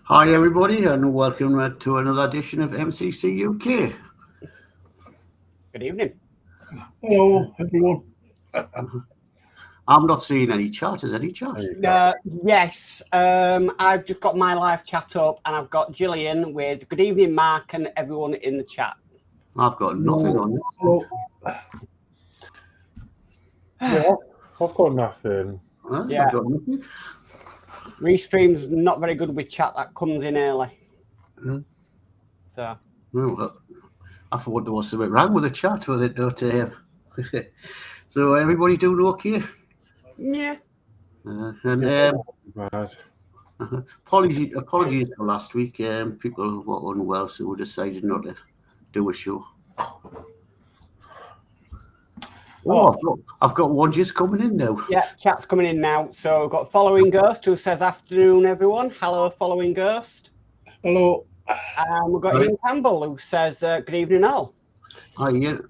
Hi everybody and welcome to another edition of MCC UK. Good evening. Hello everyone. I'm not seeing any chat. Is any chat? Yes, I've just got my live chat up and I've got Gillian with good evening Mark and everyone in the chat. I've got nothing on this. Hello. Yeah, I've got nothing. Yeah. I've got nothing. Restream's not very good with chat that comes in early. So Well, I thought there was something wrong with the chat with it, don't So everybody doing okay? yeah. Bad. Apologies for last week. People were unwell, so we decided not to do a show. Oh, I've got one just coming in now. Yeah, chat's coming in now. So we've got Following Ghost who says afternoon everyone. Hello Following Ghost. Hello. And we've got Ian Campbell who says good evening all. Hi Ian.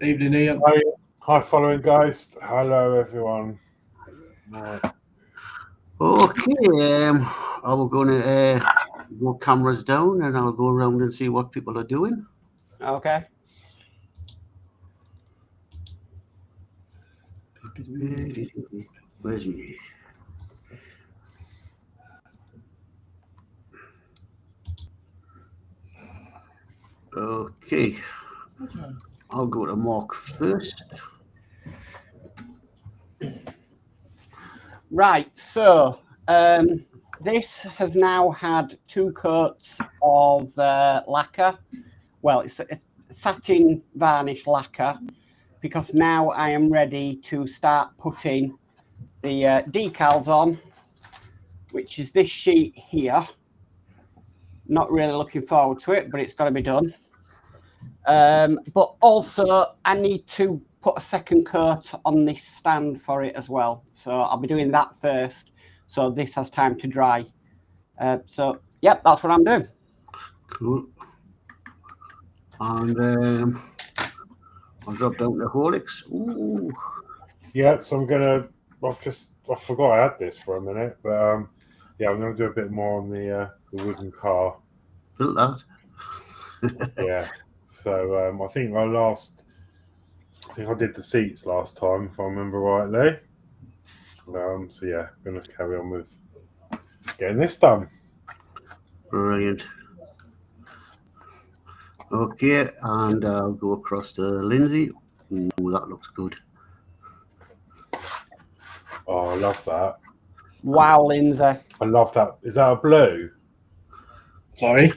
Evening, Ian. Hi, Following Ghost. Hello, everyone. Okay, I will going to go cameras down and I'll go around and see what people are doing. Okay. Where's he? Okay, I'll go to Mark first. Right, so this has now had 2 coats of lacquer. Well, it's a satin varnish lacquer because now I am ready to start putting the decals on, which is this sheet here. Not really looking forward to it, but it's got to be done. But also I need to put a second coat on this stand for it as well. So I'll be doing that first. So this has time to dry. So, yep, that's what I'm doing. Cool. And I'll drop down to Horlixs. Ooh. Yeah, so I forgot I had this for a minute, but yeah, I'm going to do a bit more on the wooden car. Built that. Yeah. So I think I did the seats last time, if I remember rightly. So yeah, I'm going to carry on with getting this done. Brilliant. Okay, and I'll go across to Lindsey. Ooh, that looks good. Oh, I love that. Wow, Lindsay. I love that. Is that a blue? Sorry.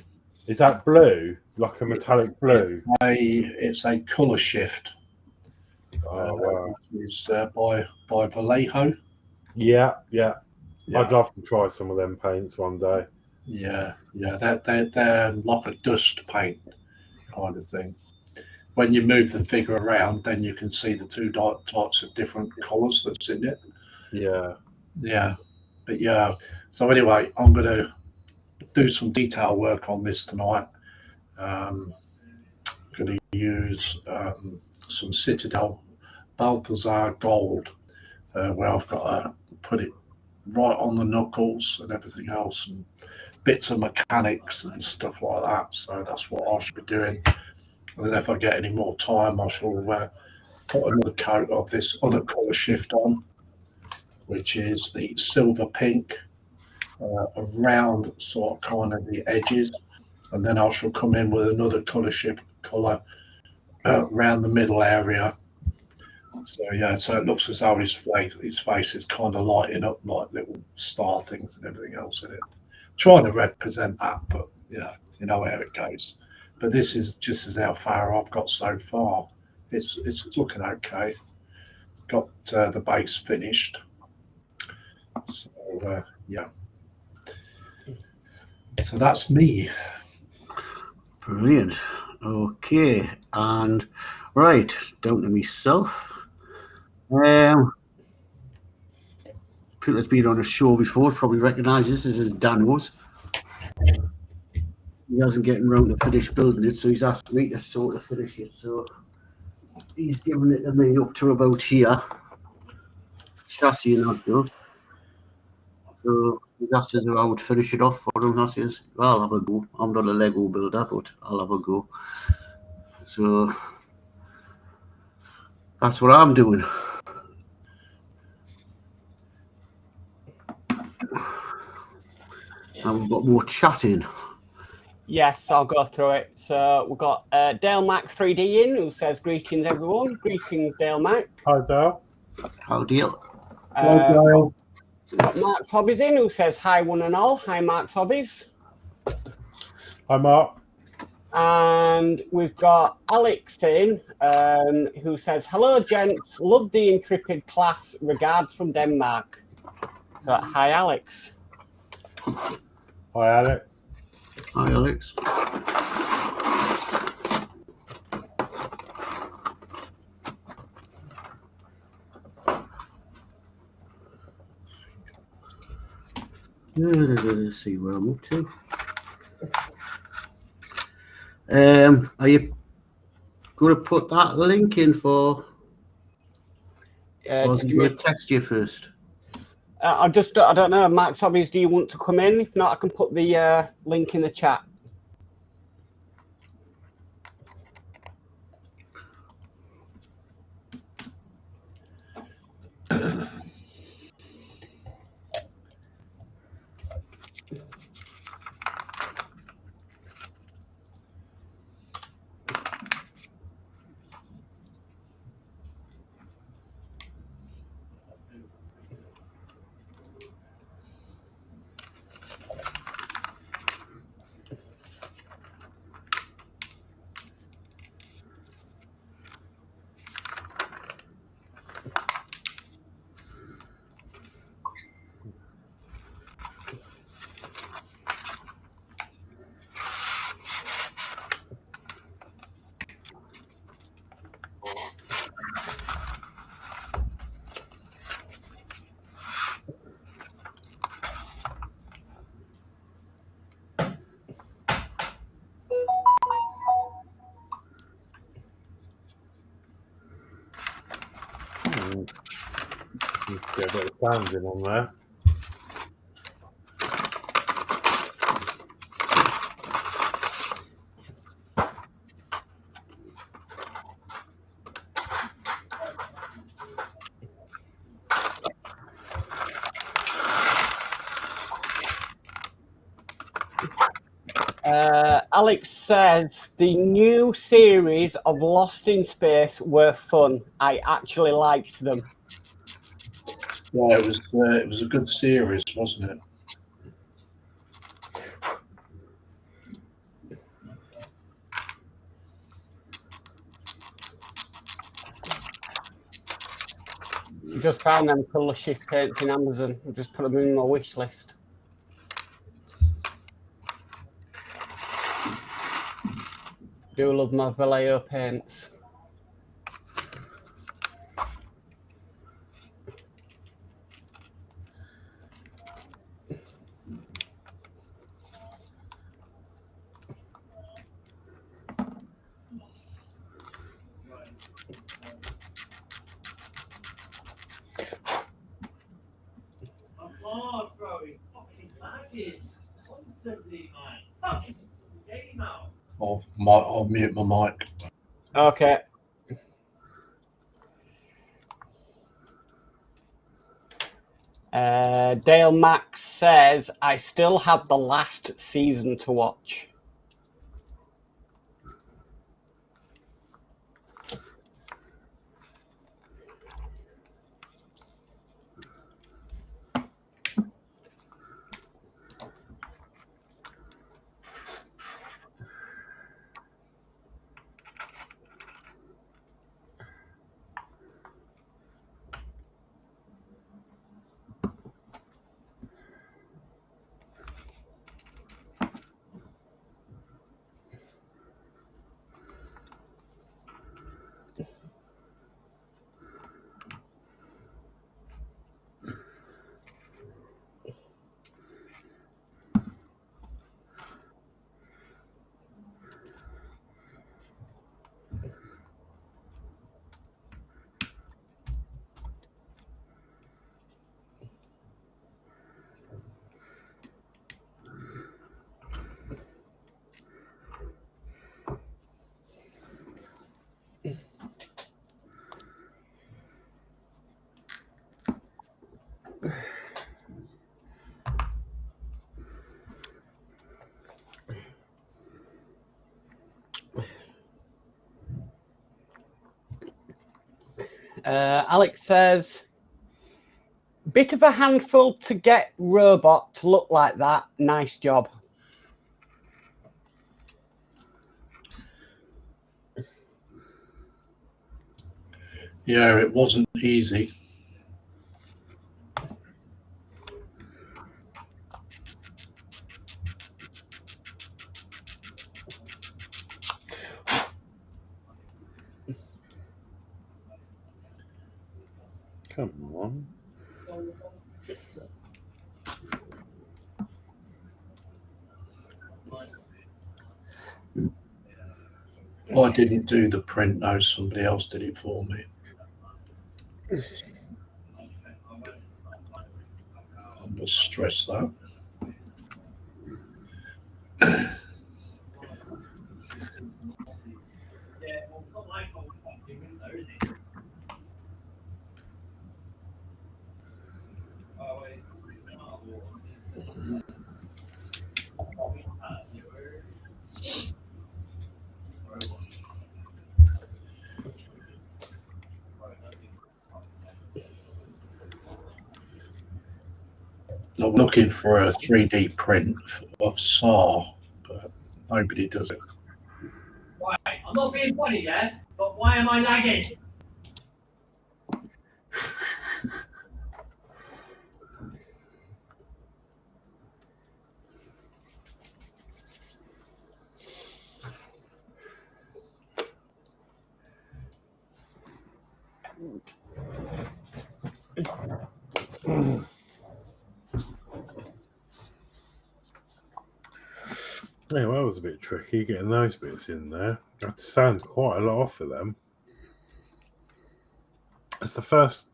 Is that blue? Like a metallic blue? It's a colour shift. Oh, wow. It's by Vallejo. Yeah. Yeah. I'd love to try some of them paints one day. Yeah. They're like a dust paint kind of thing. When you move the figure around, then you can see the 2 types of different colours that's in it. Yeah. But yeah. So anyway, I'm going to do some detail work on this tonight. I'm going to use some Citadel Balthazar gold, where I've got to put it right on the knuckles and everything else, and bits of mechanics and stuff like that. So that's what I should be doing. And then if I get any more time, I shall put another coat of this other colour shift on, which is the silver pink, around sort of kind of the edges. And then I shall come in with another colour shift colour around the middle area. So yeah, so it looks as though his face is kind of lighting up like little star things and everything else in it. Trying to represent that, but you know how it goes. But this is just as how far I've got so far. It's looking okay. Got the base finished. So yeah. So that's me. Brilliant. Okay, and right down to myself. People that's been on a show before probably recognise this as Danno's. He hasn't getting around to finish building it, so he's asked me to sort of finish it. So he's given it to me up to about here. Chassis and not built. So He asked us if I would finish it off for him. I says, well, I'll have a go. I'm not a Lego builder, but I'll have a go. So that's what I'm doing. And we've got more chatting. Yes, I'll go through it. So we've got Dale Mac 3D in, who says, greetings, everyone. Greetings, Dale Mac. Hi, Dale. How deal? We've got Mark's Hobbies in, who says, hi, one and all. Hi, Mark's Hobbies. Hi, Mark. And we've got Alex in, who says, hello, gents. Love the intrepid class. Regards from Denmark. Hi, Alex. Hi, Alex. Hi, Alex. Let's see where I'm up to. Are you going to put that link in for? Or Just am give I me going to text you first? I don't know, Mark's Hobbies, do you want to come in? If not, I can put the link in the chat. Get a bit of sound in on there. Alex says the new series of Lost in Space were fun. I actually liked them. Yeah, it was a good series, wasn't it? Just found them colour shift paints in Amazon. I've just put them in my wish list. Do love my Vallejo paints. I'll mute my mic. Okay. Dale Max says, I still have the last season to watch. Alex says, bit of a handful to get robot to look like that. Nice job. Yeah, it wasn't easy. Come on. Well, I didn't do the print, though. Somebody else did it for me. I must stress that. I'm looking for a 3D print of Saw, but nobody does it. Right, I'm not being funny, yeah, but why am I lagging? Yeah, well, that was a bit tricky getting those bits in there. I had to sand quite a lot off of them. It's the first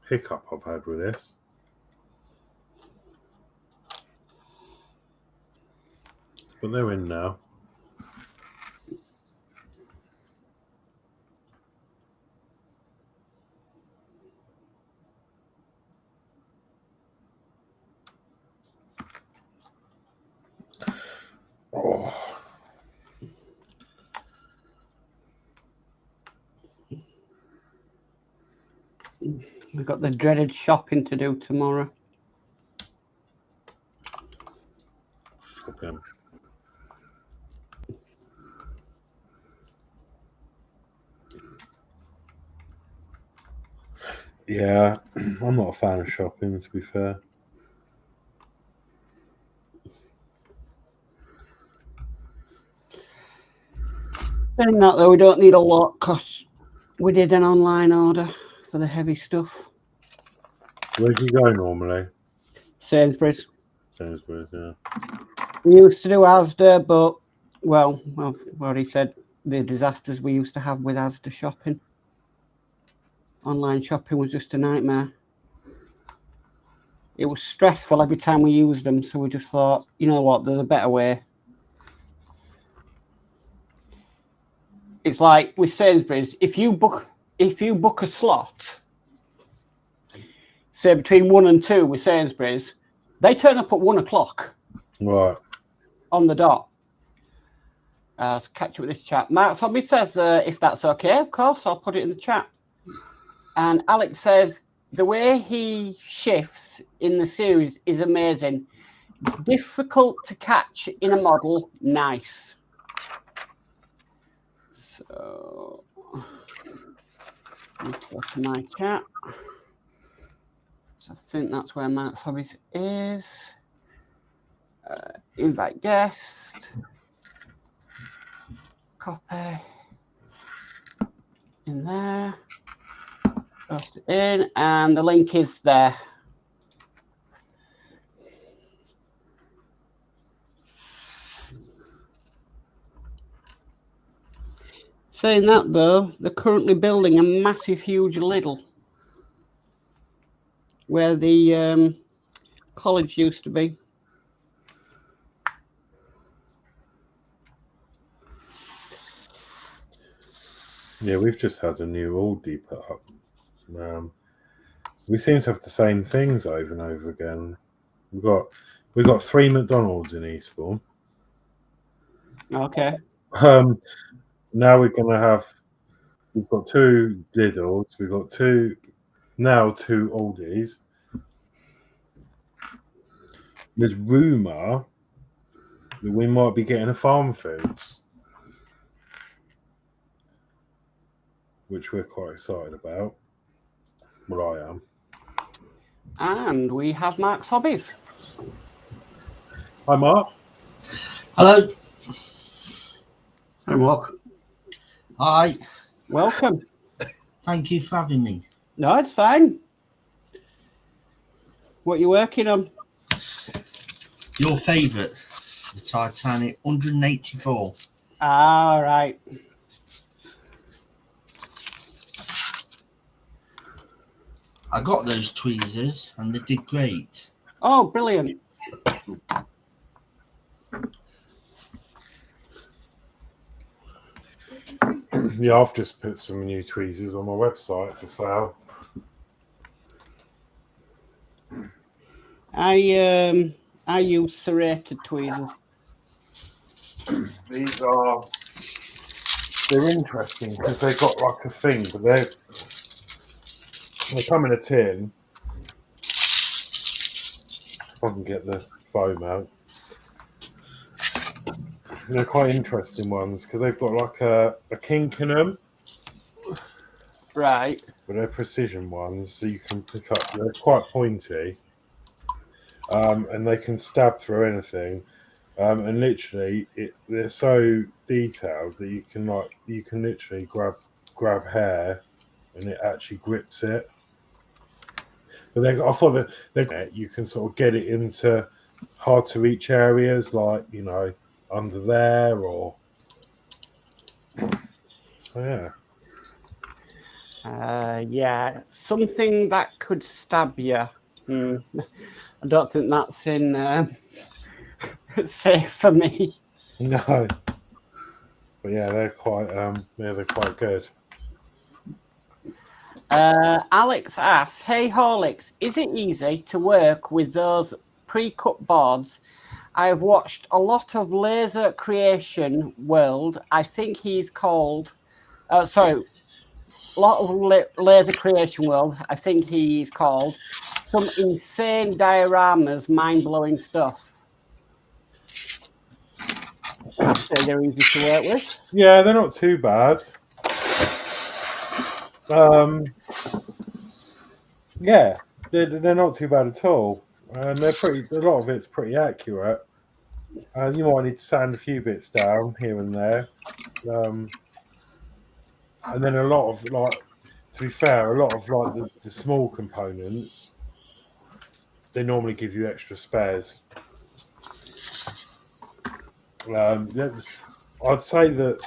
hiccup I've had with this. But they're in now. Oh. We've got the dreaded shopping to do tomorrow. Okay. Yeah, I'm not a fan of shopping, to be fair. Saying that though, we don't need a lot because we did an online order for the heavy stuff. Where do you go normally? Sainsbury's. Sainsbury's, yeah. We used to do Asda, but well, I've already said the disasters we used to have with Asda shopping. Online shopping was just a nightmare. It was stressful every time we used them, so we just thought, you know what, there's a better way. It's like with Sainsbury's, if you book a slot, say between 1 and 2 with Sainsbury's, they turn up at 1 o'clock. Right. On the dot. So catch up with this chat. Mark's Hobby says, if that's okay, of course, I'll put it in the chat. And Alex says, the way he shifts in the series is amazing. Difficult to catch in a model. Nice. So, need to go to my chat. So I think that's where Mark's Hobbies is. Invite guest. Copy. In there. Post it in. And the link is there. Saying that though, they're currently building a massive, huge Lidl where the college used to be. Yeah, we've just had a new Aldi put up. We seem to have the same things over and over again. We've got 3 McDonald's in Eastbourne. Okay. Now we're going to have we've got 2 Lidls, we've got 2 Aldi's. There's rumour that we might be getting a Farm Foods, which we're quite excited about. Well, I am. And we have Mark's Hobbies. Hi, Mark. Hello. Hi, Mark. Hi. Welcome. Thank you for having me. No, it's fine. What are you working on? Your favourite, the Titanic 184. All right. I got those tweezers and they did great. Oh, brilliant. Yeah, I've just put some new tweezers on my website for sale. I use serrated tweezers. They're interesting because they've got like a thing, but they come in a tin. If I can get the foam out. And they're quite interesting ones because they've got like a kink in them. Right. But they're precision ones, so you can pick up. They're quite pointy, and they can stab through anything. And literally, they're so detailed that you can literally grab hair, and it actually grips it. But I thought that you can sort of get it into hard to reach areas, like under there or yeah, something that could stab you. I don't think that's in safe for me. No. But yeah, they're quite good. Alex asks, "Hey Horlixs, is it easy to work with those pre-cut boards? I have watched a lot of Laser Creation World. I think he's called. A lot of Laser Creation World. I think he's called. Some insane dioramas, mind-blowing stuff. I'd say they're easy to work with. Yeah, they're not too bad. Yeah, they're not too bad at all. And they're pretty. A lot of it's pretty accurate. You might need to sand a few bits down here and there. And then a lot of to be fair, a lot of the small components, they normally give you extra spares. I'd say that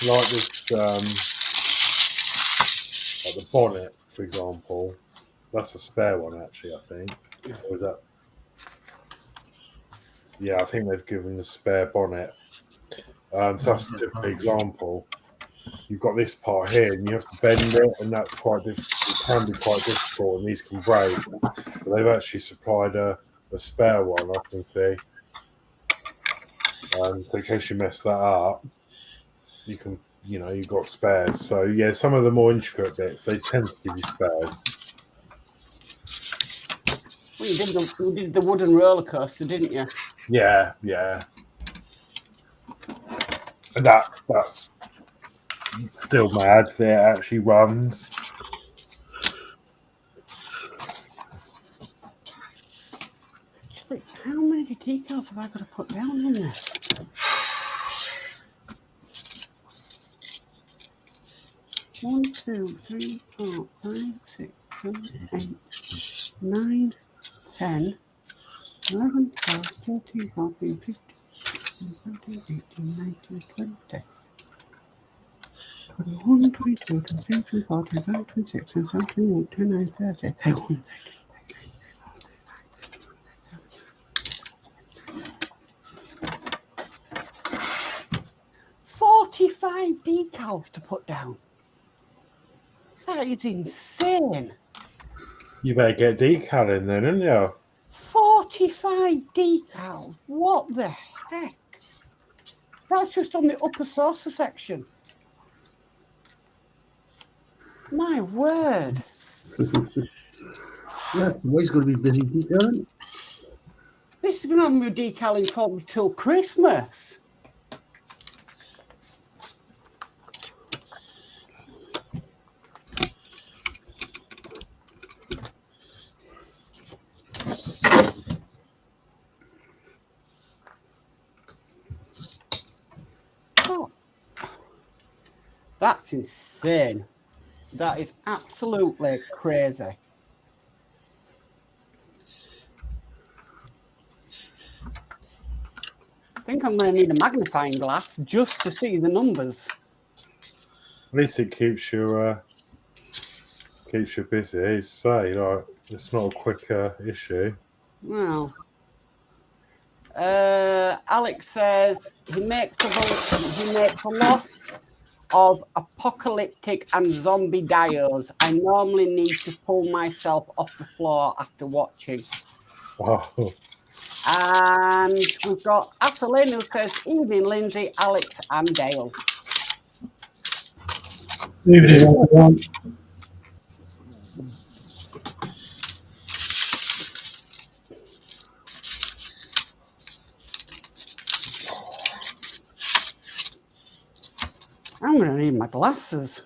this, like the bonnet, for example, that's a spare one actually. I think. Or was that? Yeah, I think they've given a spare bonnet. So that's a typical example. You've got this part here, and you have to bend it, and that's quite difficult. It can be quite difficult, and these can break. But they've actually supplied a spare one, I can see. So in case you mess that up, you can, you've got spares. So yeah, some of the more intricate bits, they tend to give you spares. Well, you did the wooden roller coaster, didn't you? Yeah. And that's still mad that it actually runs. Actually, how many decals have I got to put down on this? One, 2, 3, 4, 5, 6, 7, 8, 9, 10, 11, 12, 13, 14, 15, 17, 18, 19, 20. 21, 22, 23, 24, 25, 26, 27, 28, 29, 30, 31, 45 decals to put down. That is insane. You better get decal in then, didn't you? 45 decals. What the heck? That's just on the upper saucer section. My word. Yeah, always going to be busy detailing. This has been on my decaling for till Christmas. Oh, that's insane. That is absolutely crazy. I think I'm going to need a magnifying glass just to see the numbers. At least it keeps you busy. Say, like, it's not a quick issue. Well, Alex says he makes a lot of apocalyptic and zombie dios. I normally need to pull myself off the floor after watching. Oh, And we've got Athelin who says, evening, Lindsay, Alex, and Dale. Evening, everyone. I'm going to need my glasses.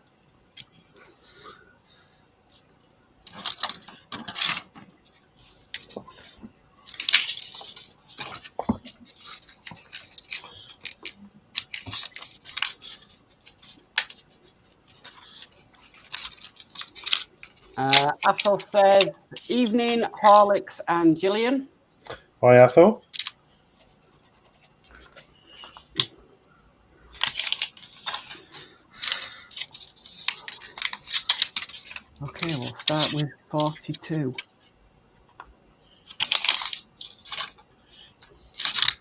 Athel says, evening, Horlixs and Gillian. hi, Ethel. Okay, we'll start with 42.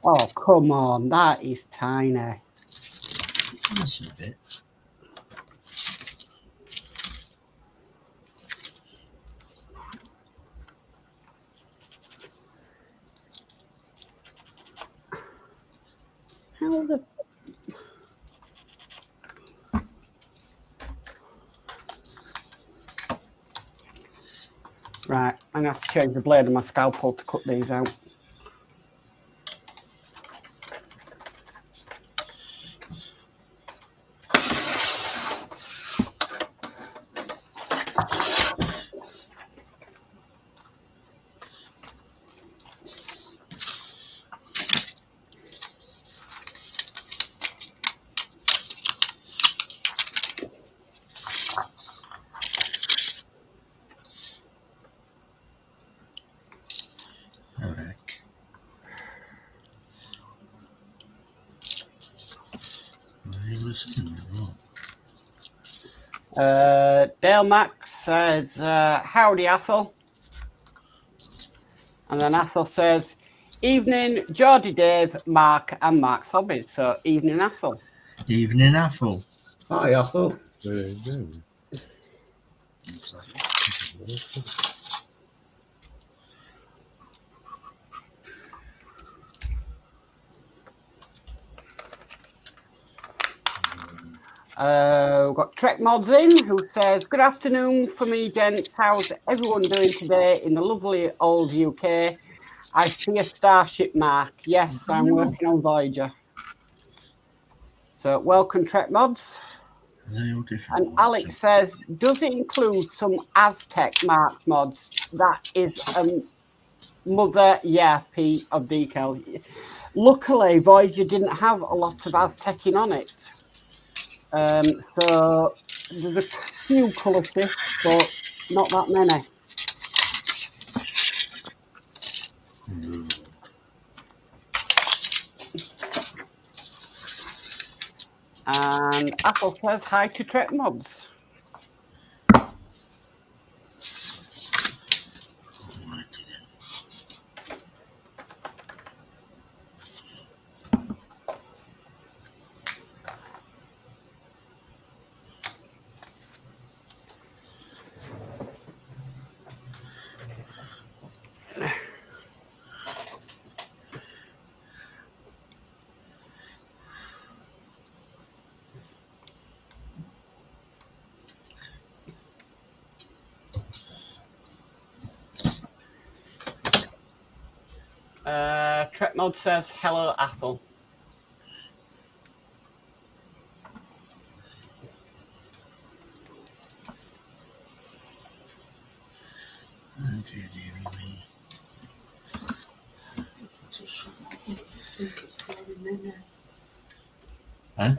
Oh, come on, that is tiny. That's a bit. How the... Right, I'm going to have to change the blade of my scalpel to cut these out. Dale Max says, howdy, Athel. And then Athel says, evening, Geordie Dave, Mark, and Mark's Hobbies. So, evening, Athel. Evening, Apple. Hi, Athel. We've got Trek Modz in, who says, good afternoon for me, gents. How's everyone doing today in the lovely old UK? I see a starship, Mark. Yes, I'm working on Voyager. So, welcome, Trek Modz. And Alex says, does it include some Aztec Mark mods? That is mother, P of decal. Luckily, Voyager didn't have a lot of Aztecing on it. So there's a few colour shifts, but not that many. And Apple says hi to Trek Mods. Mod says, hello, Apple. Oh, dear, dearie me. Huh?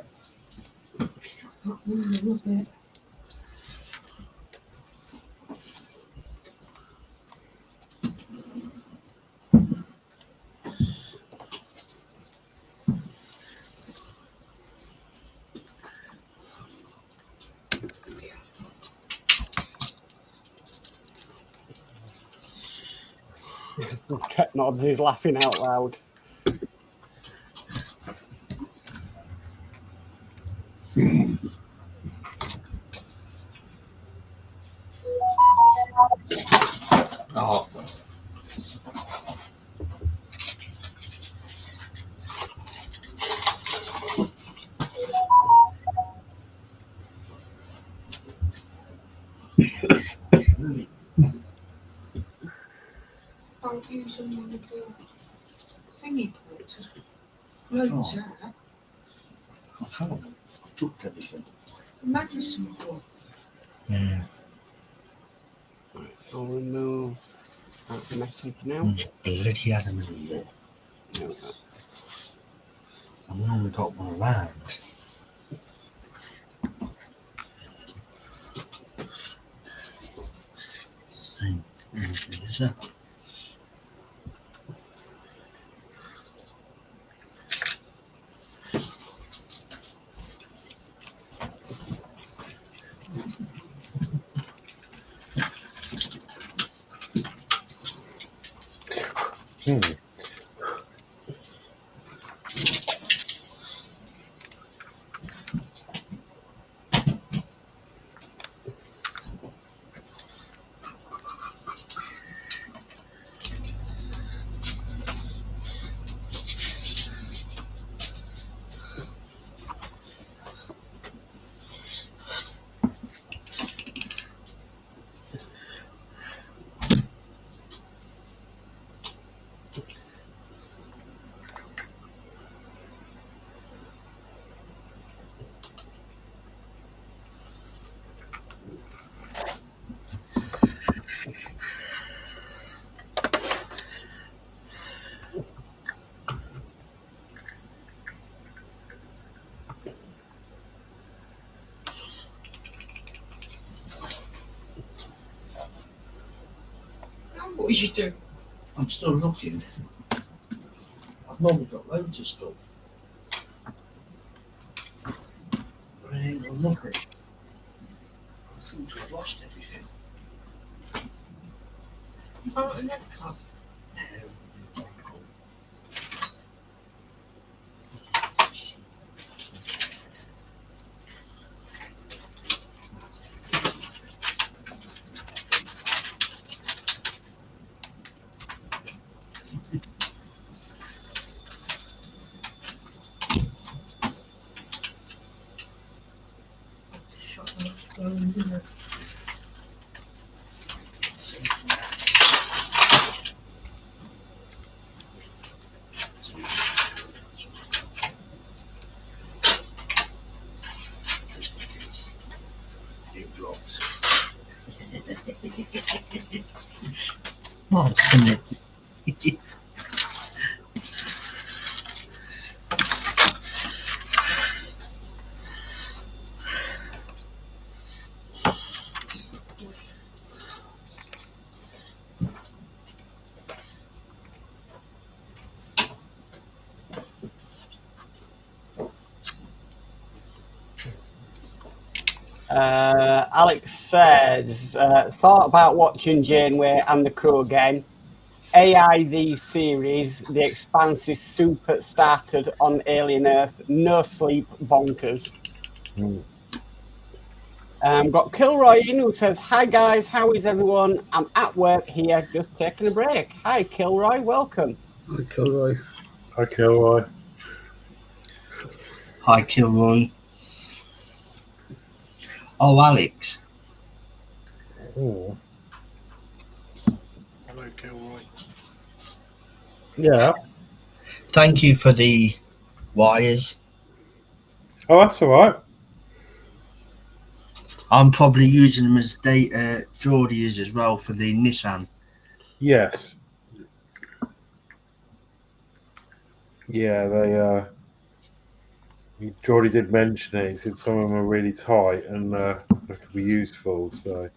Mods is laughing out loud. Oh, I'll use them one of the thingy ports. Close that. I can't. I've dropped everything. The medicine ball. Yeah. I'll remove that message now. Bloody adamant with it. I've normally got one around. Is that? What did you do? I'm still looking. I've normally got loads of stuff. But I ain't got nothing. I seem to have lost everything. Oh, an egg cup. It drops. Oh, come here. Alex says, thought about watching Janeway and the crew again. AI the series, The Expanse is super started on Alien Earth, no sleep, bonkers. Got Kilroy in who says, hi guys, how is everyone? I'm at work here, just taking a break. Hi Kilroy, welcome. Hi, Kilroy. Hi, Kilroy. Hi, Kilroy. Oh, Alex. Oh. Hello, Gilroy. Yeah. Thank you for the wires. Oh, that's all right. I'm probably using them as Geordie is as well for the Nissan. Yes. Yeah, Geordie did mention it. He said some of them are really tight and they could be useful. So.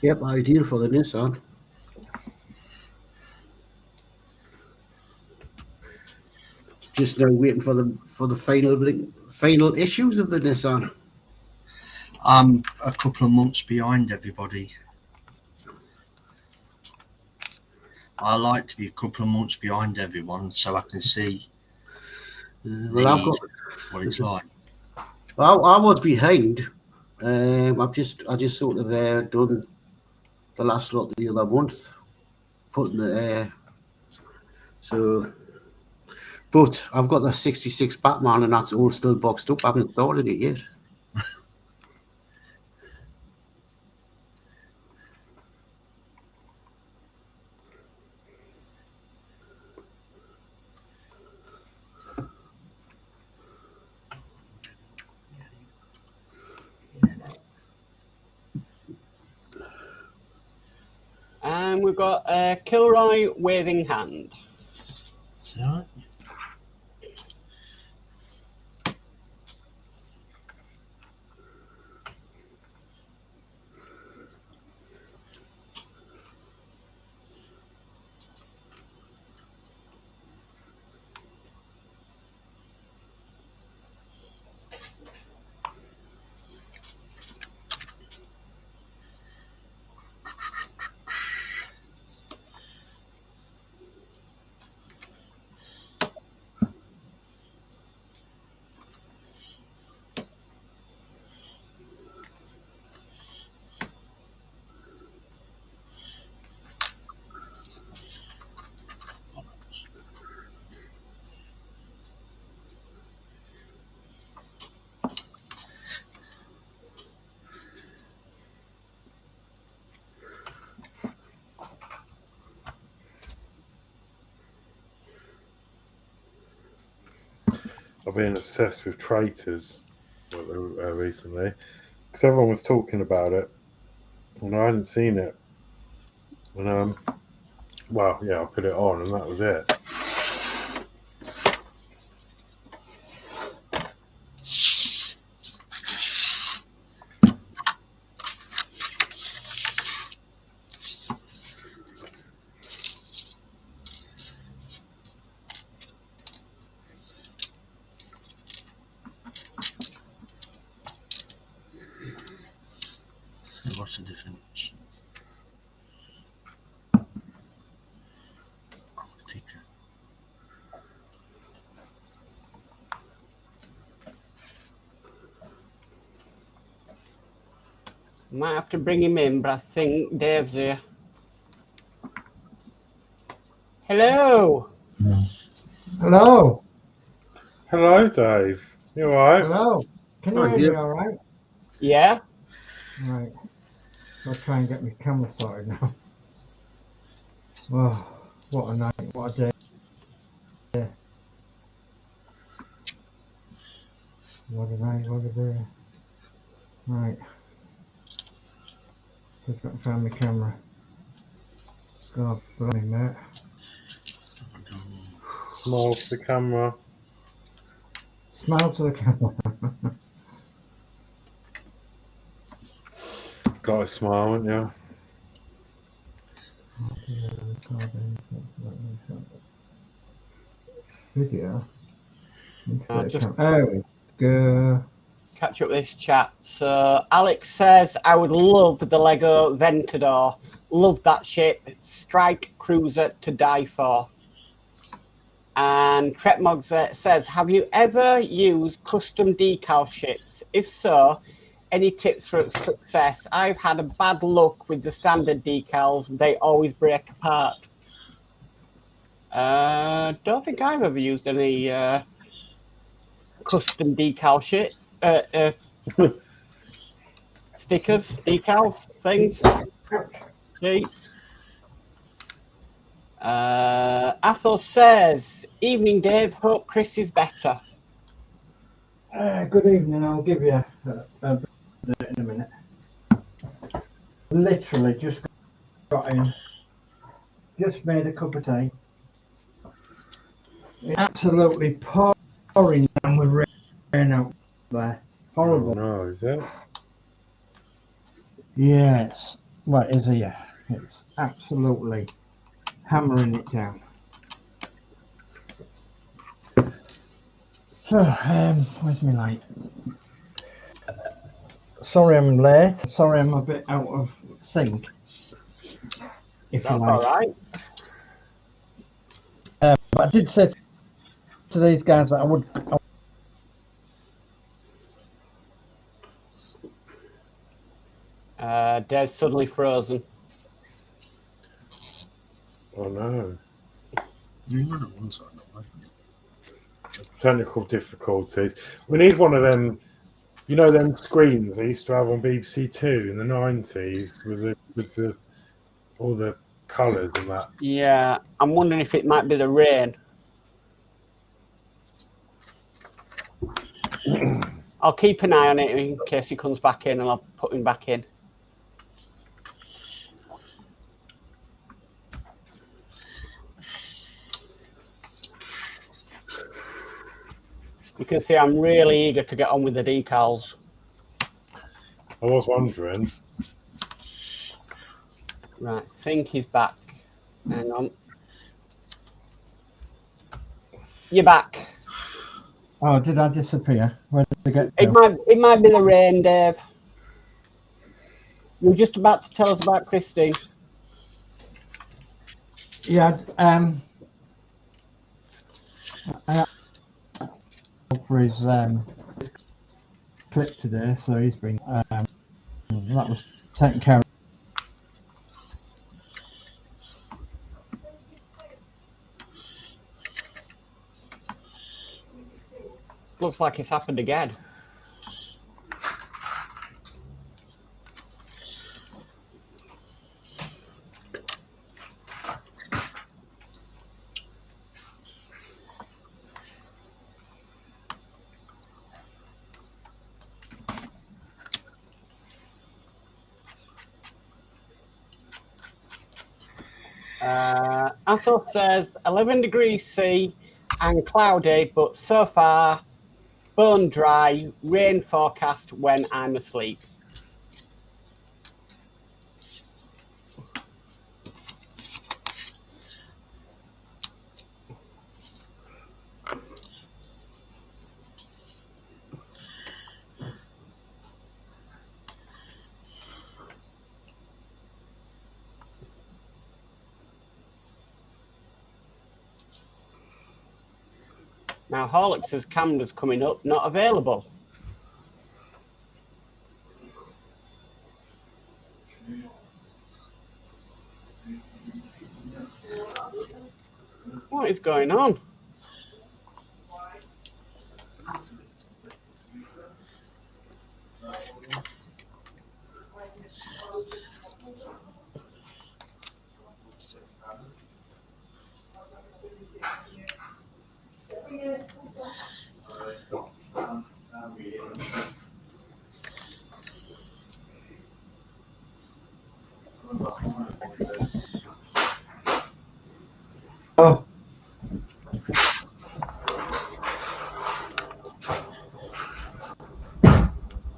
Yep, ideal for the Nissan. Just now waiting for the final issues of the Nissan. I'm a couple of months behind everybody. I like to be a couple of months behind everyone so I can see what it's like. Well, I was behind. I just sort of done the last lot the other month, putting it so. But I've got the 66 Batman and that's all still boxed up. I haven't started it yet. And we've got Kilroy waving hand. Is that right? I've been obsessed with traitors recently because everyone was talking about it and I hadn't seen it. And well, yeah, I put it on and that was it. So what's the difference? Thicker. Might have to bring him in, but I think Dave's here. Hello. Hello. Hello, Dave. You all right? Hello. Can you Hi, hear me Dave. all right? Yeah. Right. I'll try and get my camera started now. Oh, what a night. What a day. What a night. What a day. Right. Just got to find my camera. God, blimey, mate. Smile to the camera. Smile to the camera. Got a smile, haven't you? Video. Just There we go. catch up this chat. So Alex says, I would love the Lego Ventador. Love that ship. Strike cruiser to die for. And Tretmog says, have you ever used custom decal ships? If so, any tips for success? I've had a bad luck with the standard decals. They always break apart. Don't think I've ever used any custom decal shit. stickers, decals, things, sheets. Athos says, "Evening, Dave. Hope Chris is better." Good evening. I'll give you a bit in a minute. Literally just got in, just made a cup of tea. It's absolutely pouring down with rain out there. Horrible. Oh, no, is it? Yes. Well, it is here. It's absolutely hammering it down. So, where's my light? Sorry I'm late. Sorry I'm a bit out of sync. If That's you like. all right. But I did say to these guys that I would. Dave's suddenly frozen. Oh no. You were the ones I know. Technical difficulties. We need one of them, you know, them screens they used to have on BBC Two in the 90s with the all the colours and that. Yeah, I'm wondering if it might be the rain. I'll keep an eye on it in case he comes back in, and I'll put him back in. You can see I'm really eager to get on with the decals. I was wondering. Right, I think he's back. Hang on. You're back. Oh, did I disappear? Where did I get? It might be the rain, Dave. You were just about to tell us about Christine. Yeah. For his trip today, so he's been that was taken care of. Looks like it's happened again. Athos says 11 degrees C and cloudy, but so far bone dry, rain forecast when I'm asleep. Now, Horlixs' camera's coming up, not available. What is going on? Oh.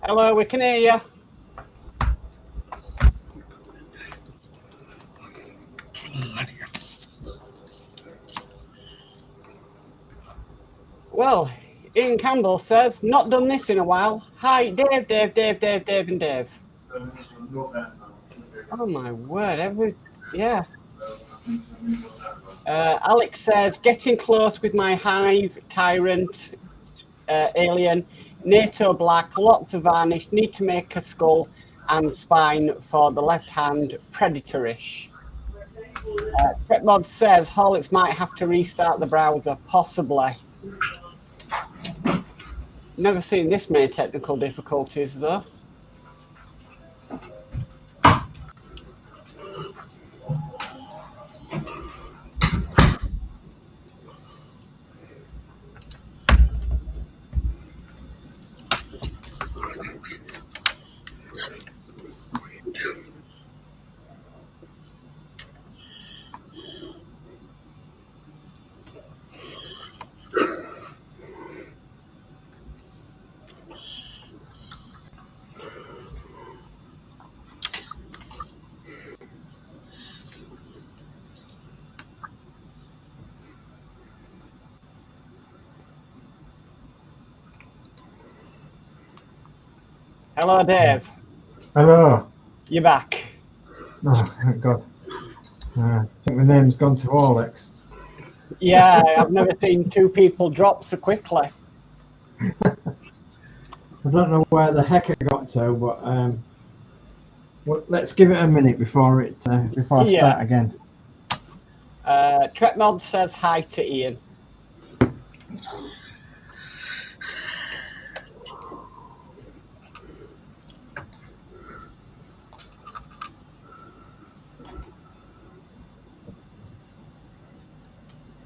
Hello, we can hear you. Well, Ian Campbell says, not done this in a while. Hi, Dave, and Dave. Oh my word, yeah. Alex says, getting close with my Hive, Tyrant, Alien, NATO Black, lots of varnish, need to make a skull and spine for the left hand, Predatorish. Modz says, Horlixs might have to restart the browser, possibly. Never seen this many technical difficulties though. Hello, Dave. Hello. You're back. Oh, thank God. I think the name's gone to Horlixs. Yeah, I've never seen two people drop so quickly. I don't know where the heck it got to, but well, let's give it a minute before I start again. Modz says hi to Ian.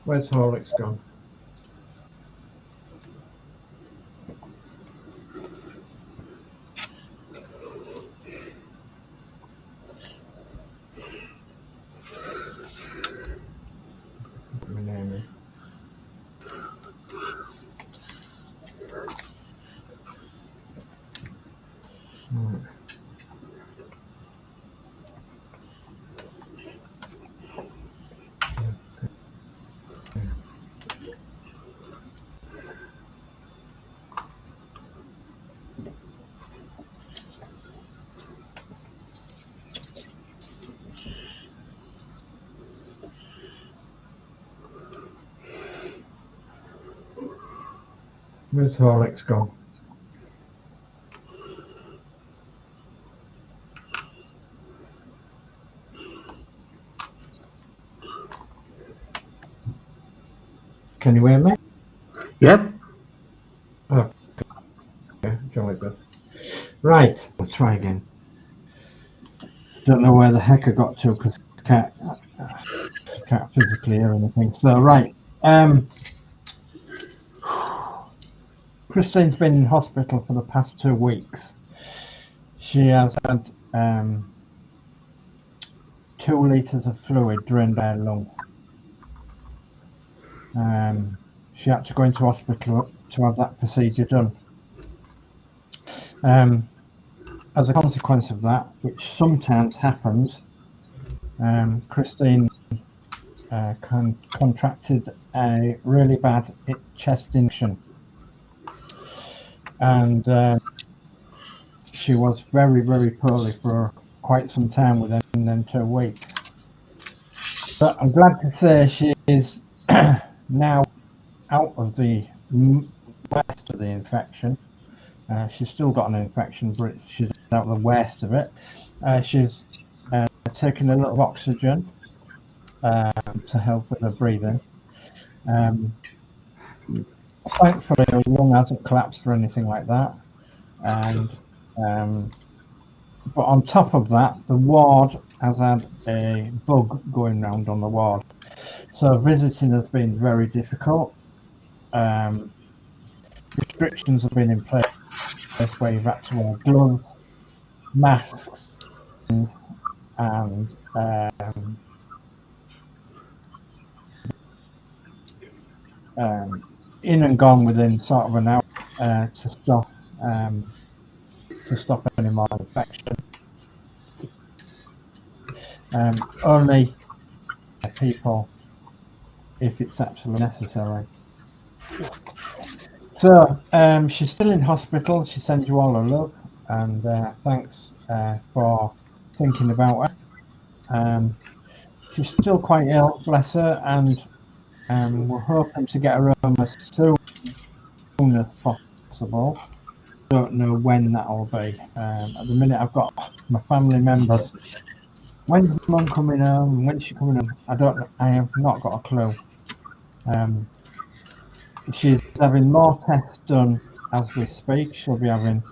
Where's Horlicks gone? Where's Horlicks gone? Can you hear me? Yep. Oh, okay, jolly good. Right, let's try again. Don't know where the heck I got to because I can't physically hear anything. So, right. Christine's been in hospital for the past 2 weeks. She has had 2 litres of fluid drained by her lung. She had to go into hospital to have that procedure done. As a consequence of that, which sometimes happens, Christine contracted a really bad chest infection. And she was very, very poorly for quite some time within them 2 weeks. But I'm glad to say she is now out of the worst of the infection. She's still got an infection, but she's out of the worst of it. She's taken a little oxygen to help with her breathing. Thankfully, her lung hasn't collapsed or anything like that. And but on top of that, the ward has had a bug going round on the ward, so visiting has been very difficult. Restrictions have been in place where you've had to wear gloves, masks, and in and gone within sort of an hour to stop any more infection. Only people if it's absolutely necessary. So she's still in hospital. She sends you all her love, and thanks for thinking about her. She's still quite ill, bless her, and we're hoping to get her home as soon as possible. Don't know when that'll be. At the minute, I've got my family members. When's Mum coming home? When's she coming home? I don't know. I have not got a clue. She's having more tests done as we speak. She'll be having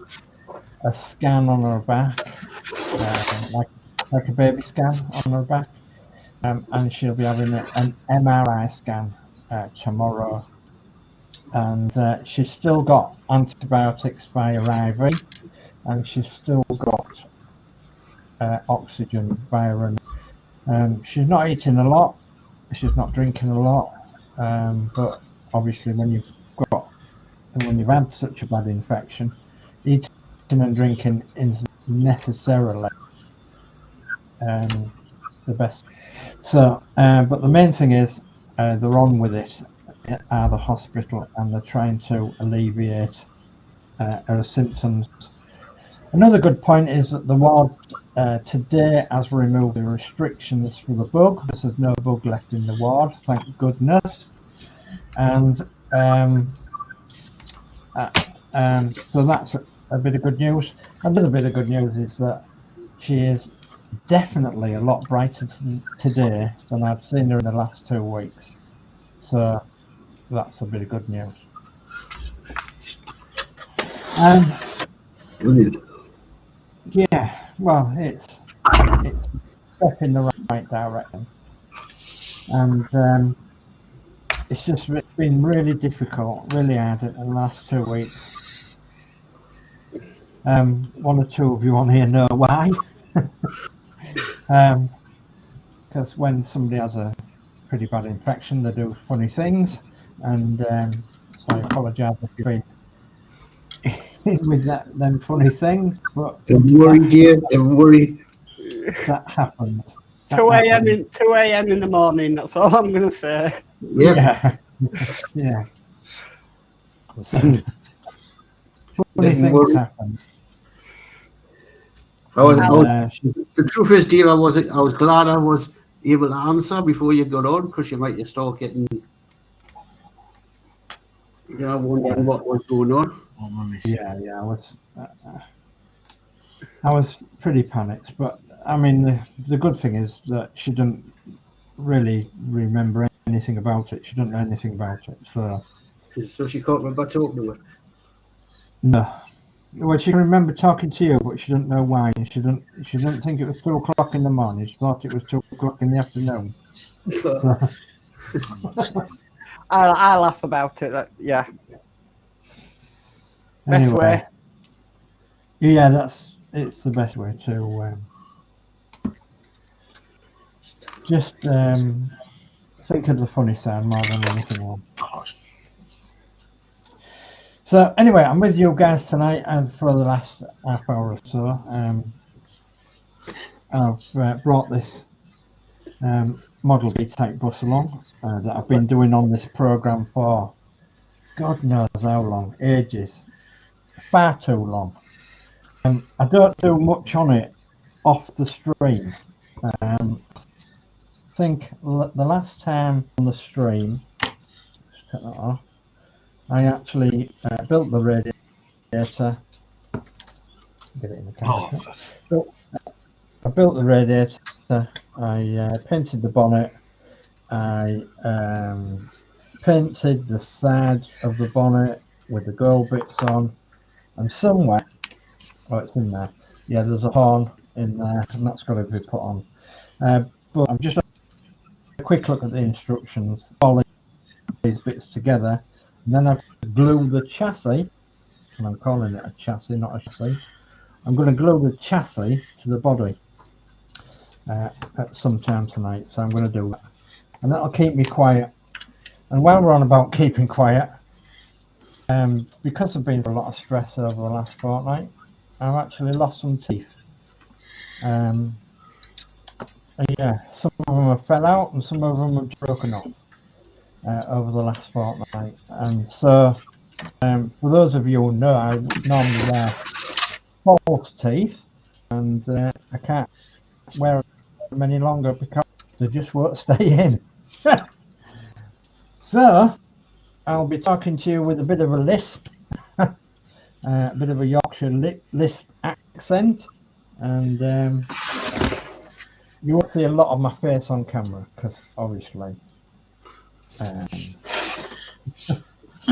a scan on her back, like a baby scan on her back, and she'll be having an MRI scan tomorrow. And she's still got antibiotics via IV, and she's still got oxygen via her. She's not eating a lot, she's not drinking a lot, but obviously when you've had such a bad infection, eating and drinking is necessarily the best. So, but the main thing is they're on with it at the hospital, and they're trying to alleviate her symptoms. Another good point is that the ward today has removed the restrictions for the bug. There's no bug left in the ward, thank goodness. And so that's a bit of good news. Another bit of good news is that she is definitely a lot brighter today than I've seen her in the last 2 weeks. So that's a bit of good news. Yeah, well, it's a step in the right direction, and it's been really difficult, really hard in the last 2 weeks. One or two of you on here know why. Because when somebody has a pretty bad infection, they do funny things, and so I apologise if you've been with them funny things, but don't worry, dear, don't worry. That happens. 2 a.m. in the morning, that's all I'm going to say. Yeah. Yeah. So, funny things happen. The truth is, dear, I was glad I was able to answer before you got on, because you might have start getting, wondering what was going on. Yeah, I was pretty panicked, but I mean, the good thing is that she didn't really remember anything about it. She didn't know anything about it, so she can't remember talking to her. No. Well, she can remember talking to you, but she didn't know why. She didn't think it was 2 o'clock in the morning. She thought it was 2 o'clock in the afternoon. So. I laugh about it. Yeah. Best Anyway, way. Yeah, it's the best way to just think of the funny side more than anything else. So anyway, I'm with you guys tonight, and for the last half hour or so, I've brought this Model B type bus along that I've been doing on this program for God knows how long, ages, far too long. I don't do much on it off the stream. I think the last time on the stream, let's cut that off, I actually built the radiator. Get it in the camera. I built the radiator. I painted the bonnet. I painted the side of the bonnet with the gold bits on, and somewhere, oh, it's in there. Yeah, there's a horn in there, and that's got to be put on. But I'm just a quick look at the instructions. All these bits together. And then I've glued the chassis, and I'm calling it a chassis, not a chassis. I'm going to glue the chassis to the body at some time tonight, so I'm going to do that. And that'll keep me quiet. And while we're on about keeping quiet, because I've been through a lot of stress over the last fortnight, I've actually lost some teeth. Yeah, some of them have fell out and some of them have broken up. Over the last fortnight, and so for those of you who know, I normally wear false teeth, and I can't wear them any longer because they just won't stay in. So I'll be talking to you with a bit of a lisp, a bit of a Yorkshire lisp accent, and you won't see a lot of my face on camera because obviously.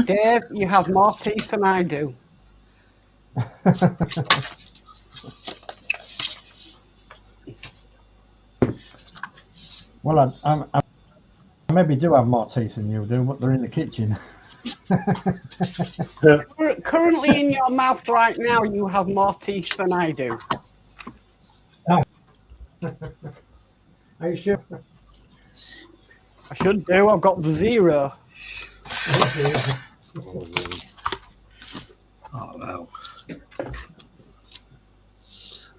Dave, you have more teeth than I do. Well, I maybe do have more teeth than you do, but they're in the kitchen. Currently in your mouth right now, you have more teeth than I do. Are you sure? I should do. I've got 0. Oh,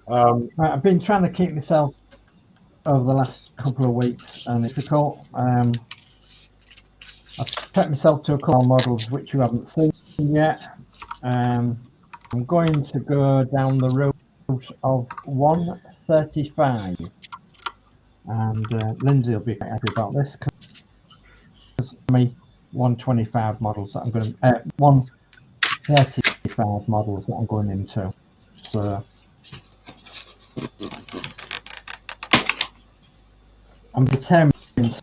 wow. Right, I've been trying to keep myself over the last couple of weeks, and it's difficult. I've kept myself to a couple of models which you haven't seen yet. I'm going to go down the route of 135, and Lindsey will be quite happy about this because me 125 models that I'm going to 135 models that I'm going into. So I'm determined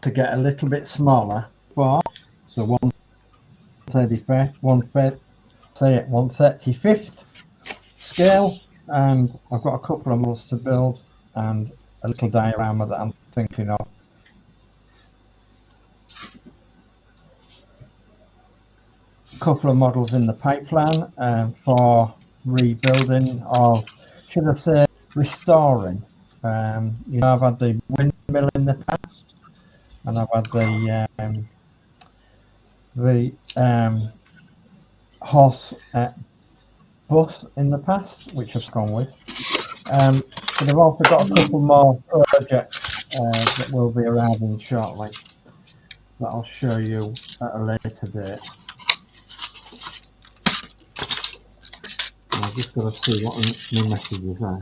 to get a little bit smaller for, so 135th scale, and I've got a couple of models to build and a little diorama that I'm thinking of. A couple of models in the pipeline for rebuilding, or should I say restoring. You know, I've had the windmill in the past, and I've had the horse bus in the past, which I've gone with. But I've also got a couple more projects that will be arriving shortly that I'll show you at a later date. I've just got to see what my messages are.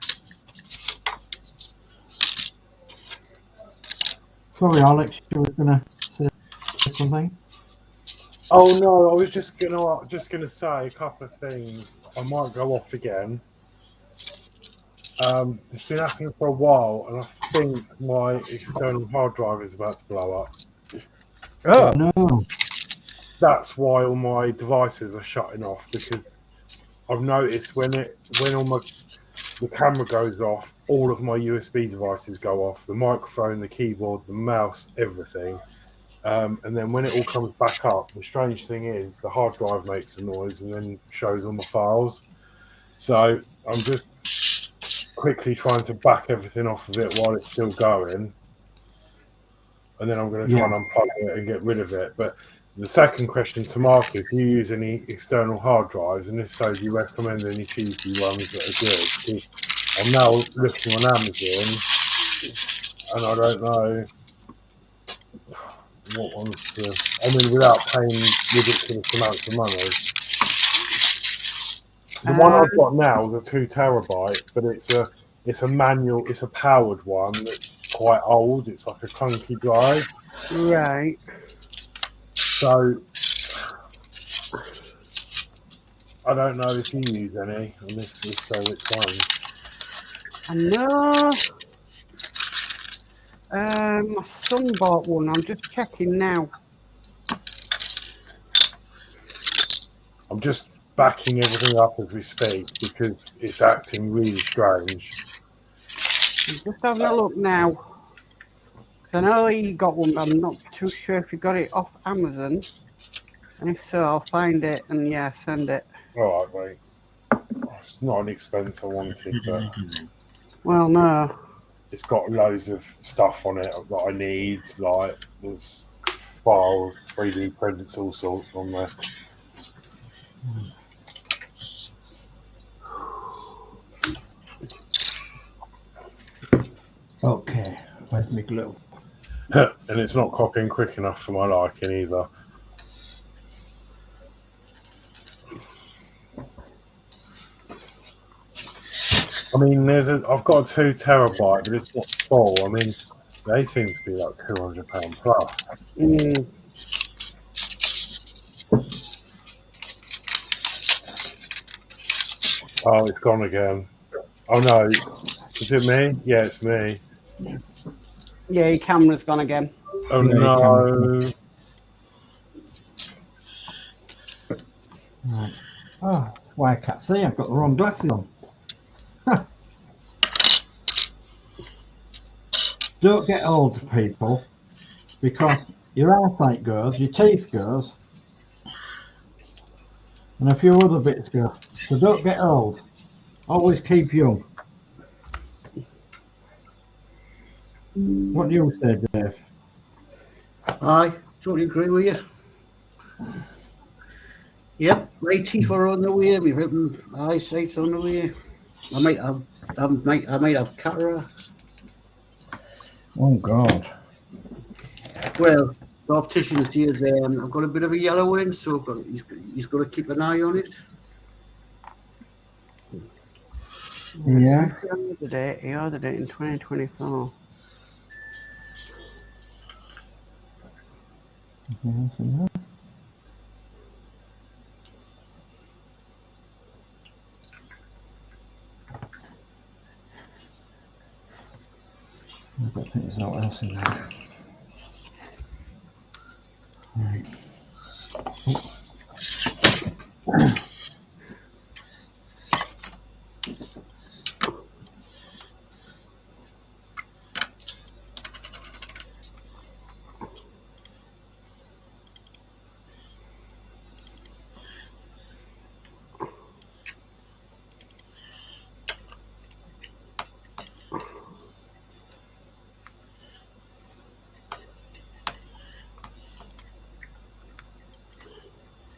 Sorry, Alex, you were going to say something? Oh no, I was just gonna say a couple of things. I might go off again. It's been happening for a while, and I think my external hard drive is about to blow up. Oh no! That's why all my devices are shutting off, because I've noticed when the camera goes off, all of my USB devices go off: the microphone, the keyboard, the mouse, everything. And then when it all comes back up, the strange thing is the hard drive makes a noise and then shows all my files. So I'm just quickly trying to back everything off of it while it's still going. And then I'm going to try and unplug it and get rid of it. But the second question to Mark is, do you use any external hard drives? And if so, do you recommend any cheapy ones that are good? Because I'm now looking on Amazon and I don't know what ones to, I mean, without paying ridiculous amounts of money. The one I've got now is a 2 terabyte, but it's a manual, it's a powered one that's quite old. It's like a clunky drive. Right. So I don't know if you use any, and if so, which one? I know. My son bought one. I'm just checking now. I'm just backing everything up as we speak because it's acting really strange. I'm just having a look now. I know he got one, but I'm not too sure if he got it off Amazon. And if so, I'll find it and yeah, send it. All right, thanks. It's not an expense I wanted, but well, no. It's got loads of stuff on it that I need. Like there's files, 3D printed, all sorts on there. Okay, where's my glue? And it's not copying quick enough for my liking either. I mean, I've got a 2 terabyte, but it's not full. I mean, they seem to be like £200 plus. Mm. Oh, it's gone again. Oh no, is it me? Yeah, it's me. Yeah, your camera's gone again. Oh Yeah, no. Right. Oh, why I can't see. I've got the wrong glasses on. Don't get old, people, because your eyesight goes, your teeth goes, and a few other bits go. So don't get old. Always keep young. What do you say, Dave? I totally agree with you. Yep, my teeth are on the way. My written eyesight's on the way. I might have cataracts. Oh God. Well, the optician says I've got a bit of a yellowing, so he's got to keep an eye on it. Yeah. He ordered it in 2024. I don't think there's no one else in there. Right.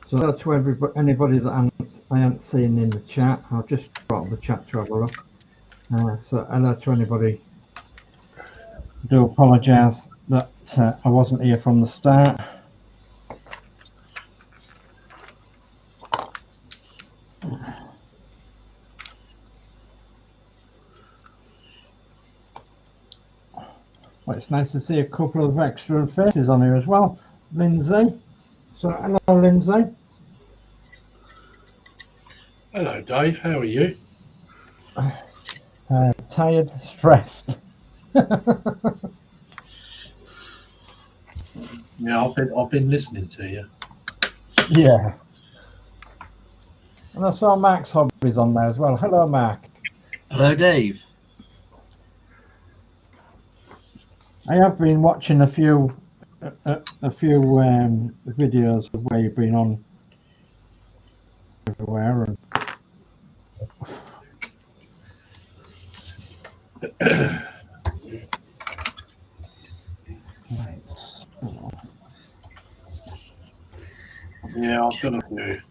So to anybody that I haven't seen in the chat, I'll just brought the chat to have a look. So hello to anybody. I do apologise that I wasn't here from the start. Well, it's nice to see a couple of extra faces on here as well. Lindsey. So hello, Lindsey. Hello, Dave. How are you? Tired, stressed. Yeah, I've been listening to you. Yeah. And I saw Mark's Hobbies on there as well. Hello, Mark. Hello, Dave. I have been watching a few videos of where you've been on everywhere. And Yeah, I've got a few.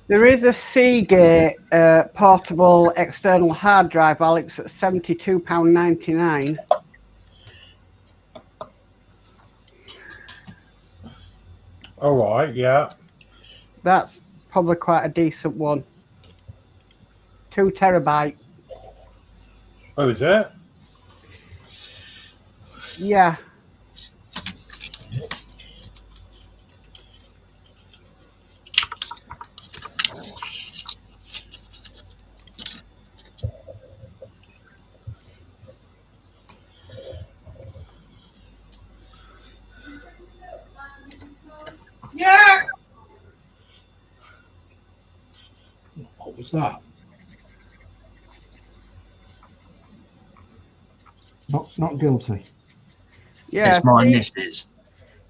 There is a Seagate portable external hard drive, Alex, at £72.99. All right, yeah. That's probably quite a decent one. 2 terabyte. Oh, is it? Yeah. Yeah. What was that? not guilty. Yeah. It's my missus.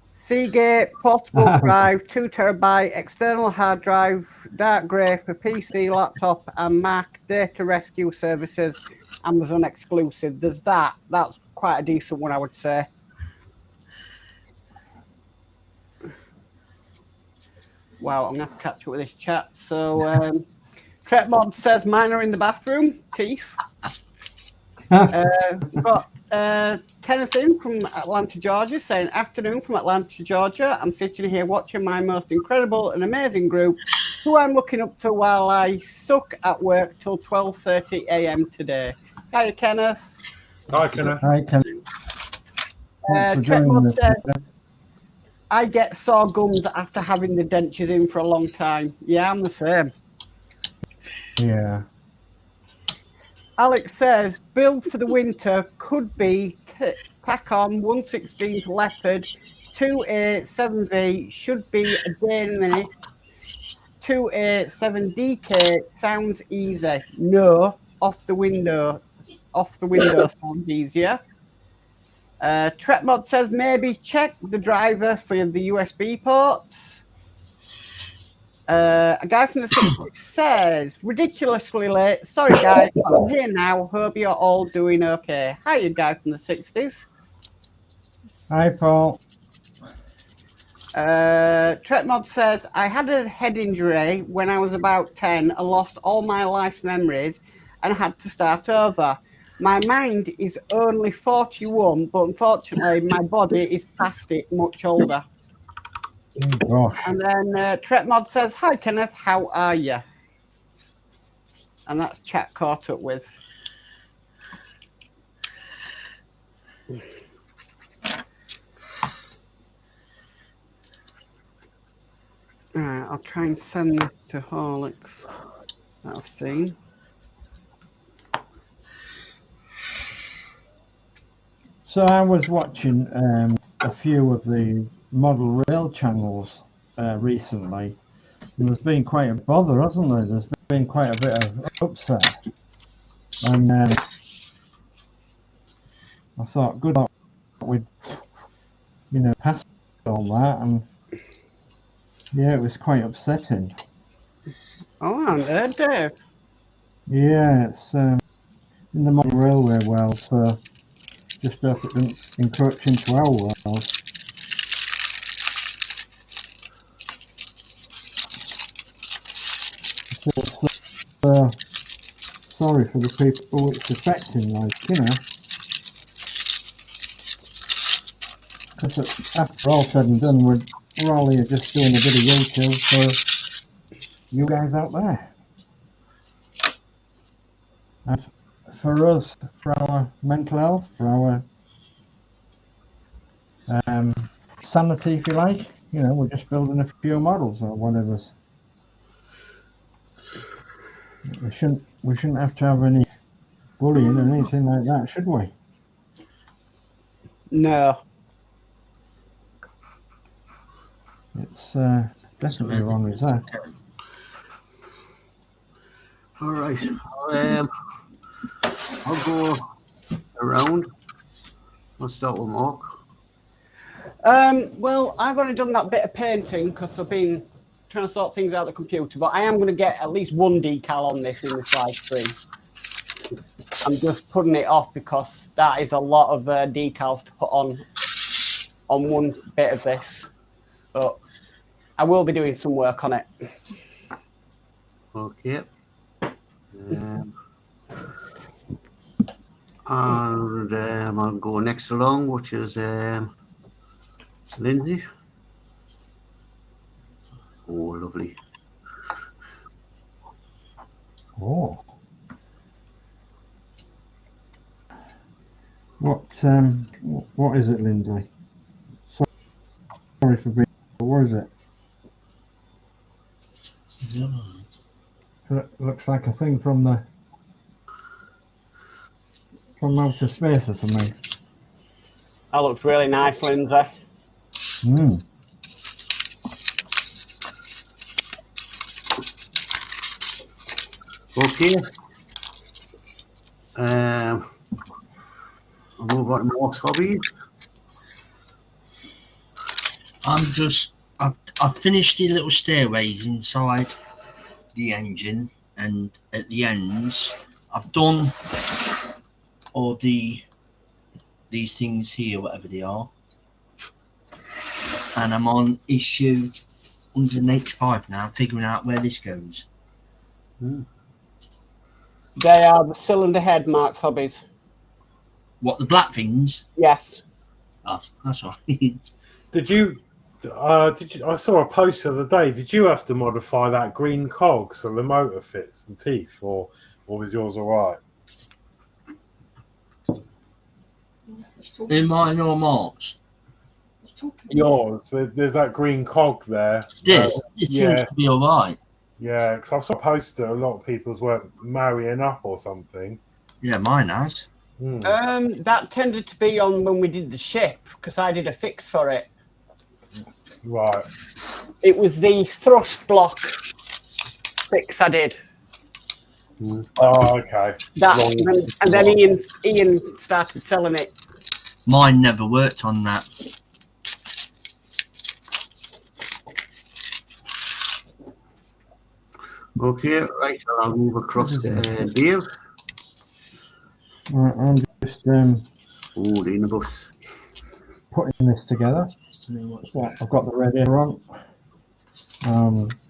Seagate portable drive, 2 terabyte external hard drive, dark grey for PC, laptop, and Mac. Data rescue services, Amazon exclusive. There's that. That's quite a decent one, I would say. Wow, I'm gonna have to catch up with this chat. So, Modz says mine are in the bathroom. Teeth. We've got Kenneth in from Atlanta, Georgia, saying, afternoon from Atlanta, Georgia. I'm sitting here watching my most incredible and amazing group, who I'm looking up to while I suck at work till 12:30 a.m. today. Hi, Kenneth. Hi, Kenneth. Hi, Ken. Mod says, I get sore gums after having the dentures in for a long time. Yeah, I'm the same. Yeah. Alex says, build for the winter could be pack on 1/16 leopard, 2A7V, should be a day in a minute, 2A7DK, sounds easy. No, off the window, off the window sounds easier. Tretmod says maybe check the driver for the USB ports. A guy from the 60s says, ridiculously late. Sorry, guys, but I'm here now. Hope you're all doing okay. Hiya, guy from the 60s. Hi, Paul. Tretmod says, I had a head injury when I was about 10 and lost all my life's memories and had to start over. My mind is only 41, but unfortunately, my body is past it, much older. Oh, gosh. And then Tretmod says, hi, Kenneth, how are you? And that's chat caught up with. Alright, I'll try and send that to Horlixs that I've seen. So I was watching a few of the model rail channels recently. And there's been quite a bother, hasn't there? There's been quite a bit of upset. And I thought, good luck with, pass all that. And yeah, it was quite upsetting. Oh, I'm there, Dave. Yeah, it's in the model railway world, so just hope it doesn't encroach into our world. So sorry for the people it's affecting, because after all said and done, we're all here just doing a bit of YouTube for you guys out there. And for us, for our mental health, for our sanity, if you like, we're just building a few models or whatever. We shouldn't have to have any bullying or anything like that, should we? No. It's definitely wrong with that. All right. I'll go around. I'll start with Mark. Well, I've only done that bit of painting because I've been trying to sort things out on the computer, but I am going to get at least one decal on this in this live stream. I'm just putting it off because that is a lot of decals to put on one bit of this, but I will be doing some work on it. Okay. And I'll go next along, which is Lindsey. Oh, lovely. Oh. What is it, Lindsey? Sorry for being. What is it? It looks like a thing from outer space or something. That looks really nice, Lindsey. Mm. Okay. I'll move on to Mark's hobbies. I've finished the little stairways inside the engine, and at the ends I've done all these things here, whatever they are, and I'm on issue 185 now, figuring out where this goes. They are the cylinder head Mark's hobbies. What, the black things? Yes. Oh, that's all right. Did you? I saw a post the other day. Did you have to modify that green cog so the motor fits the teeth, or was yours all right? In mine or Mark's? Yours. There's that green cog there. Yes, it seems to be all right. Yeah, because I saw a poster. A lot of people's weren't marrying up or something. Yeah, mine has. That tended to be on when we did the ship because I did a fix for it. Right. It was the thrust block fix I did. Oh, okay. And then Ian started selling it. Mine never worked on that. Okay, right, I'll move across to Dave. Right, I'm just Oh, in the bus. putting this together. So I've got the radiator on.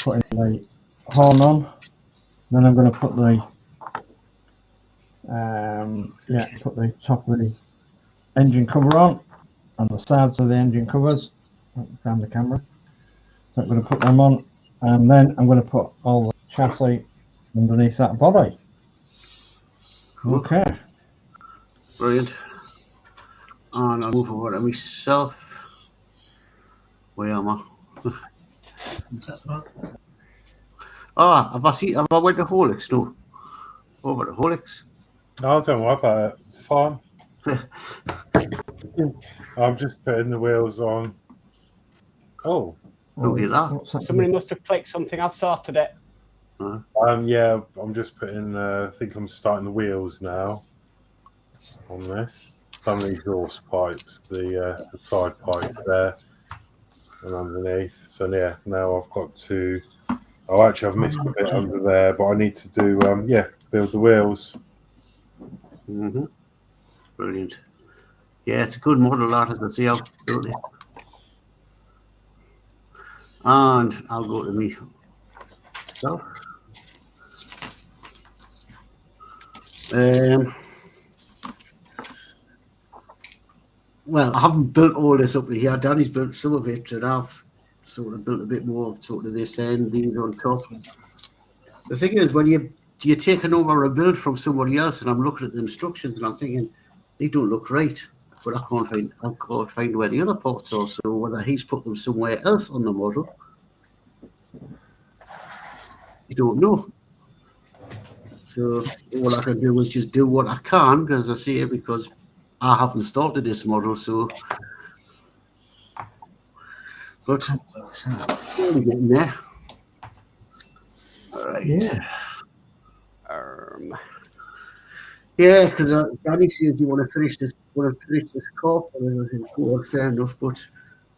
Putting the horn on. Then I'm going to put the put the top of the engine cover on and the sides of the engine covers. Found the camera. So I'm going to put them on, and then I'm going to put all the chassis underneath that body. Okay. Brilliant. And I'll move over to myself. Where am I? Is that right? Have I went to Horlixs? No. Over to Horlixs. No, don't worry about it. It's fine. I'm just putting the wheels on. Oh. Look at that. Somebody must have clicked something. I've sorted it. Yeah, I'm just putting. I think I'm starting the wheels now on this. Done the exhaust pipes, the side pipes there, and underneath. So yeah, now I've got to. Oh, actually, I've missed a bit under there, but I need to do. Build the wheels. Brilliant. Yeah, it's a good model, that, as I say. I'll build it. And I'll go to me. So. Well, I haven't built all this up here. Danny's built some of it, and I've sort of built a bit more of sort of this end, things on top. The thing is, when you're taking over a build from somebody else, and I'm looking at the instructions, and I'm thinking they don't look right, but I can't find where the other parts are. So whether he's put them somewhere else on the model, you don't know. So all I can do is just do what I can, because I say, because I haven't started this model, so. But we're getting there. All right. Yeah, because Danny says you want to finish this car, and I think, well, fair enough. But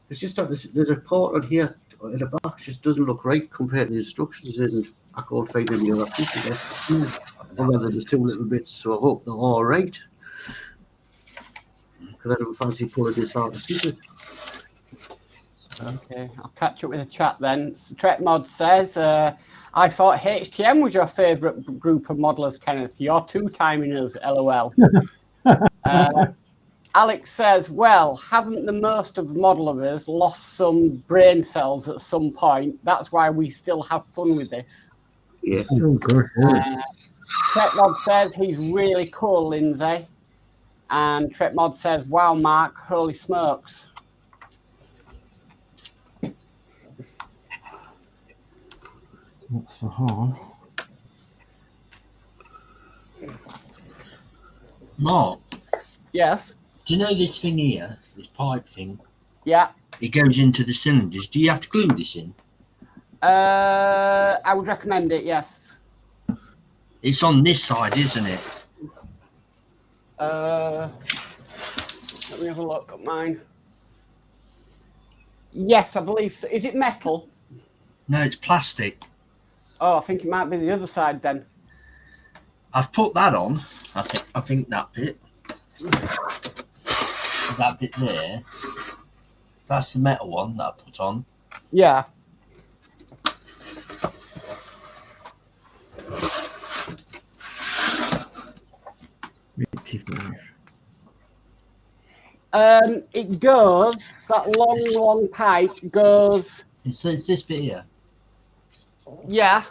it's just that there's a part on here at the back just doesn't look right compared to the instructions, and I can't find any other pieces there. Other than the two little bits, so I hope they're all right. Because I don't fancy pulling this out of pieces. Okay, I'll catch up with the chat then. So Modz says, I thought HTM was your favourite group of modelers, Kenneth. You're two-timing us, LOL. Alex says, well, haven't the most of modelers lost some brain cells at some point? That's why we still have fun with this. Yeah. Modz says, he's really cool, Lindsay. And Modz says, wow, Mark, holy smokes. That's the horn. Mark? Yes? Do you know this thing here, this pipe thing? Yeah. It goes into the cylinders. Do you have to glue this in? I would recommend it, yes. It's on this side, isn't it? Let me have a look at mine. Yes, I believe so. Is it metal? No, it's plastic. Oh, I think it might be the other side then. I've put that on. I think that bit. That bit there. That's the metal one that I put on. Yeah. It goes, that long pipe goes. It says this bit here. Yeah.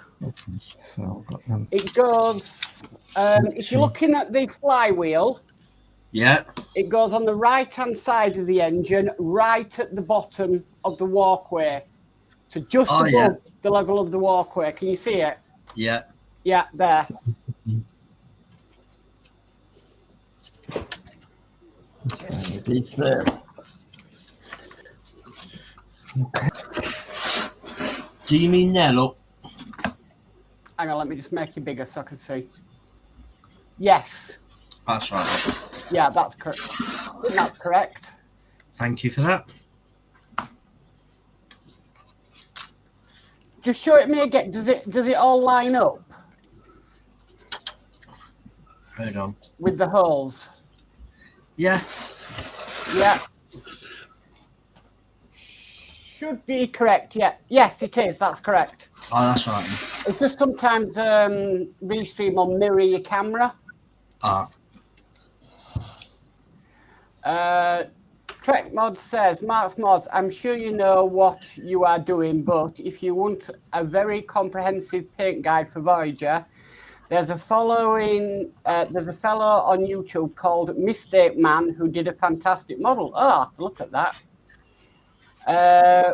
So it goes, if you're looking at the flywheel, yeah, it goes on the right-hand side of the engine, right at the bottom of the walkway. So just above the level of the walkway. Can you see it? Yeah. Yeah, there. It's there. Okay. Do you mean there, look? Hang on, let me just make it bigger so I can see. Yes. That's right. Yeah, that's correct. That's correct. Thank you for that. Just show it me again. Does it all line up Hold on. with the holes? Yeah. Yeah. Should be correct. Yeah. Yes, it is. That's correct. Oh, that's right. It's just sometimes Restream will mirror your camera. Ah. Trek Mod says, Mark's Mods, I'm sure you know what you are doing, but if you want a very comprehensive paint guide for Voyager, there's a fellow on YouTube called Mistake Man who did a fantastic model. Oh, I'll have to look at that.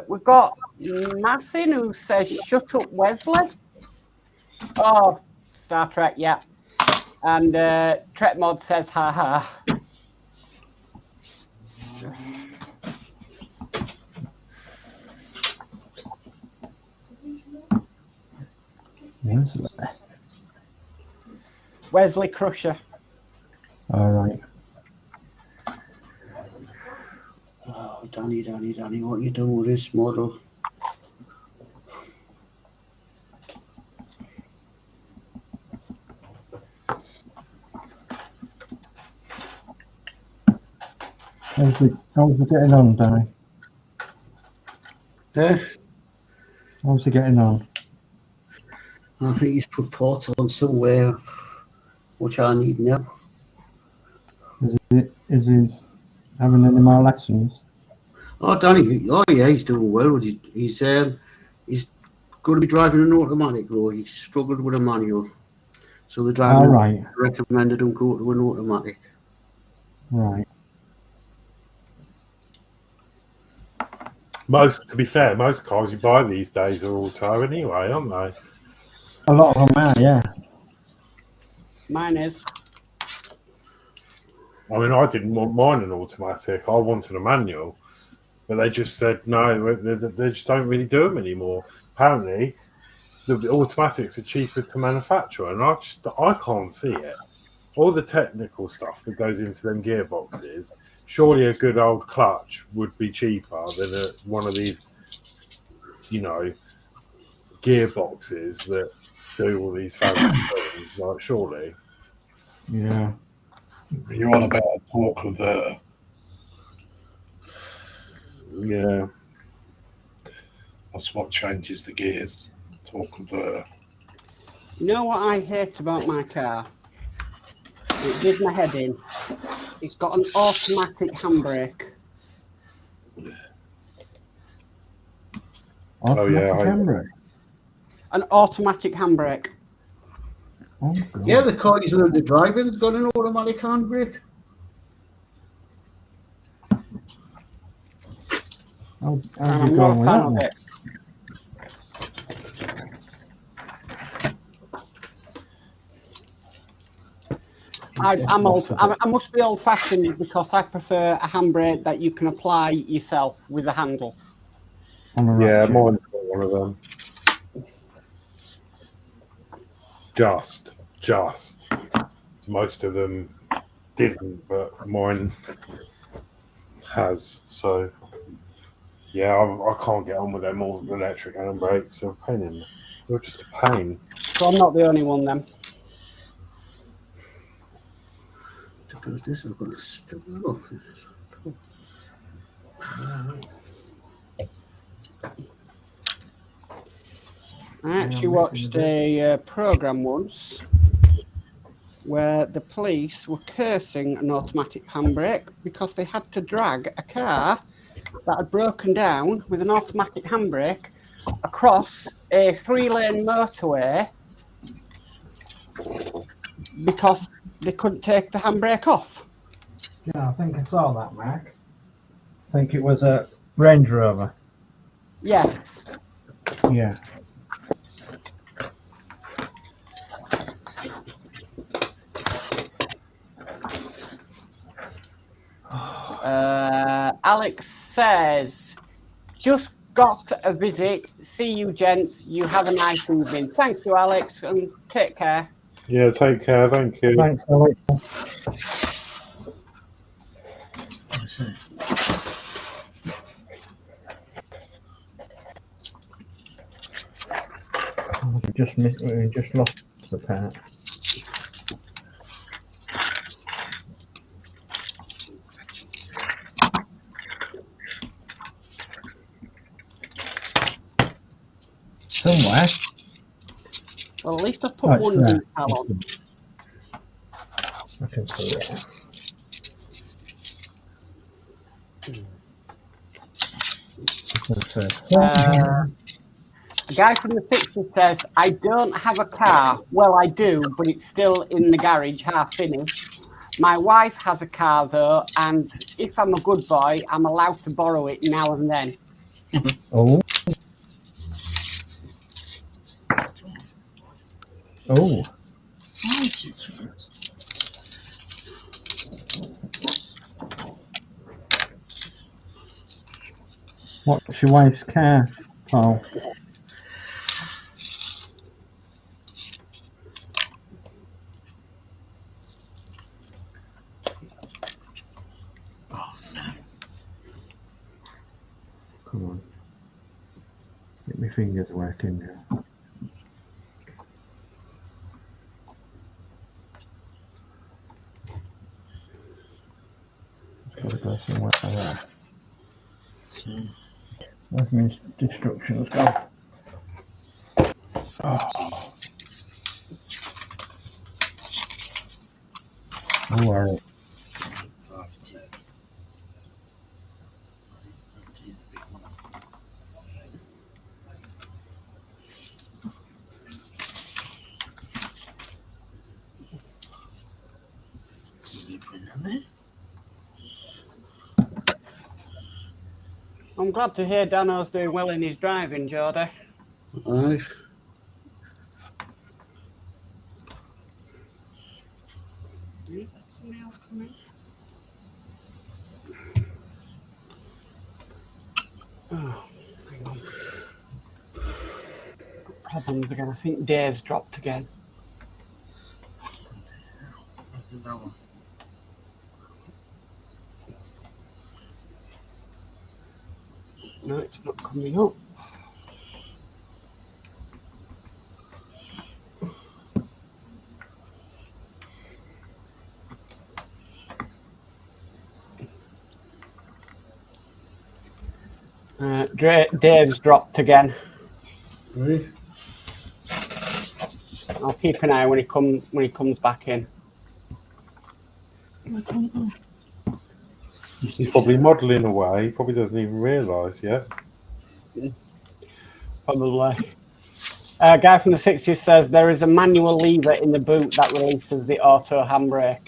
We've got Massin who says, shut up, Wesley. Oh, Star Trek, yeah. And Trek Mod says, ha ha. Wesley Crusher. All right. Oh, Danny, what you doing with this model? How's it getting on, Danny? How's it getting on? I think he's put ports on somewhere, which I need now. Is he having any more lessons? Oh, Danny, oh yeah, he's doing well. He's going to be driving an automatic, though. He struggled with a manual. So the driver recommended him go to an automatic. Right. To be fair, most cars you buy these days are auto anyway, aren't they? A lot of them are, yeah. Mine is. I mean, I didn't want mine an automatic. I wanted a manual. But they just said, no, they just don't really do them anymore. Apparently, the automatics are cheaper to manufacture, and I can't see it. All the technical stuff that goes into them gearboxes, surely a good old clutch would be cheaper than one of these, gearboxes that do all these fancy things. Like, surely. Yeah. You're on about a torque converter. Yeah. That's what changes the gears. Torque converter. You know what I hate about my car? It did my head in. It's got an automatic handbrake. Handbrake? An automatic handbrake. Oh, yeah, the car he's learned to drive in has got an automatic handbrake. I'm not a fan of it. I must be old-fashioned because I prefer a handbrake that you can apply yourself with a handle. Yeah, mine's got one of them. Just. Most of them didn't, but mine has. So, yeah, I can't get on with them all the electric handbrakes. They're a pain they're just a pain. So I'm not the only one then. This I've got to struggle. I actually watched a program once where the police were cursing an automatic handbrake because they had to drag a car that had broken down with an automatic handbrake across a 3-lane motorway because they couldn't take the handbrake off. Yeah, I think I saw that, Mark. I think it was a Range Rover. Yes. Yeah. Alex says, just got a visit. See you, gents. You have a nice evening. Thank you, Alex, and take care. Yeah, take care. Thank you. Thanks, Alex. That's it. We just lost the part. Somewhere. Well, at least I put Oh, it's one there. detail on. I can see it. A guy from the 60s says, I don't have a car. Well, I do, but it's still in the garage, half finished. My wife has a car, though, and if I'm a good boy, I'm allowed to borrow it now and then. Oh. Oh. What's your wife's car? Oh. Come on. Get my fingers working now. Gotta go somewhere there. Where's my instructions go? Oh. Don't worry. I'm glad to hear Danno's doing well in his driving, Geordie. Aye. Somebody else coming? Oh, hang on. Got problems again. I think Dave's dropped again. No, it's not coming up. Dave's dropped again. Right. I'll keep an eye when he comes back in. He's probably modelling away. He probably doesn't even realise yet. Probably. A guy from the 60s says there is a manual lever in the boot that releases the auto handbrake.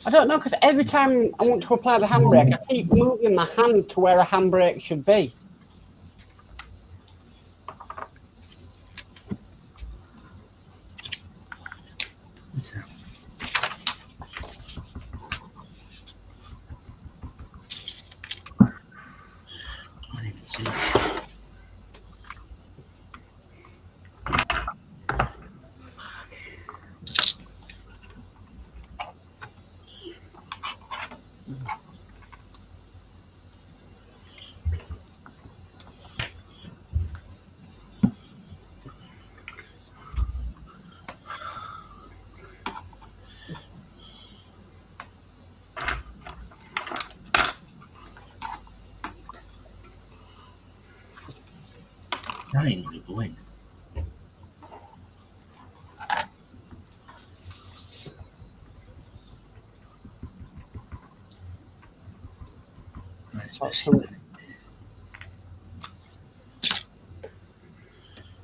I don't know, because every time I want to apply the handbrake, I keep moving my hand to where a handbrake should be. What's that? Can't even see. That ain't gonna go in. That's missing.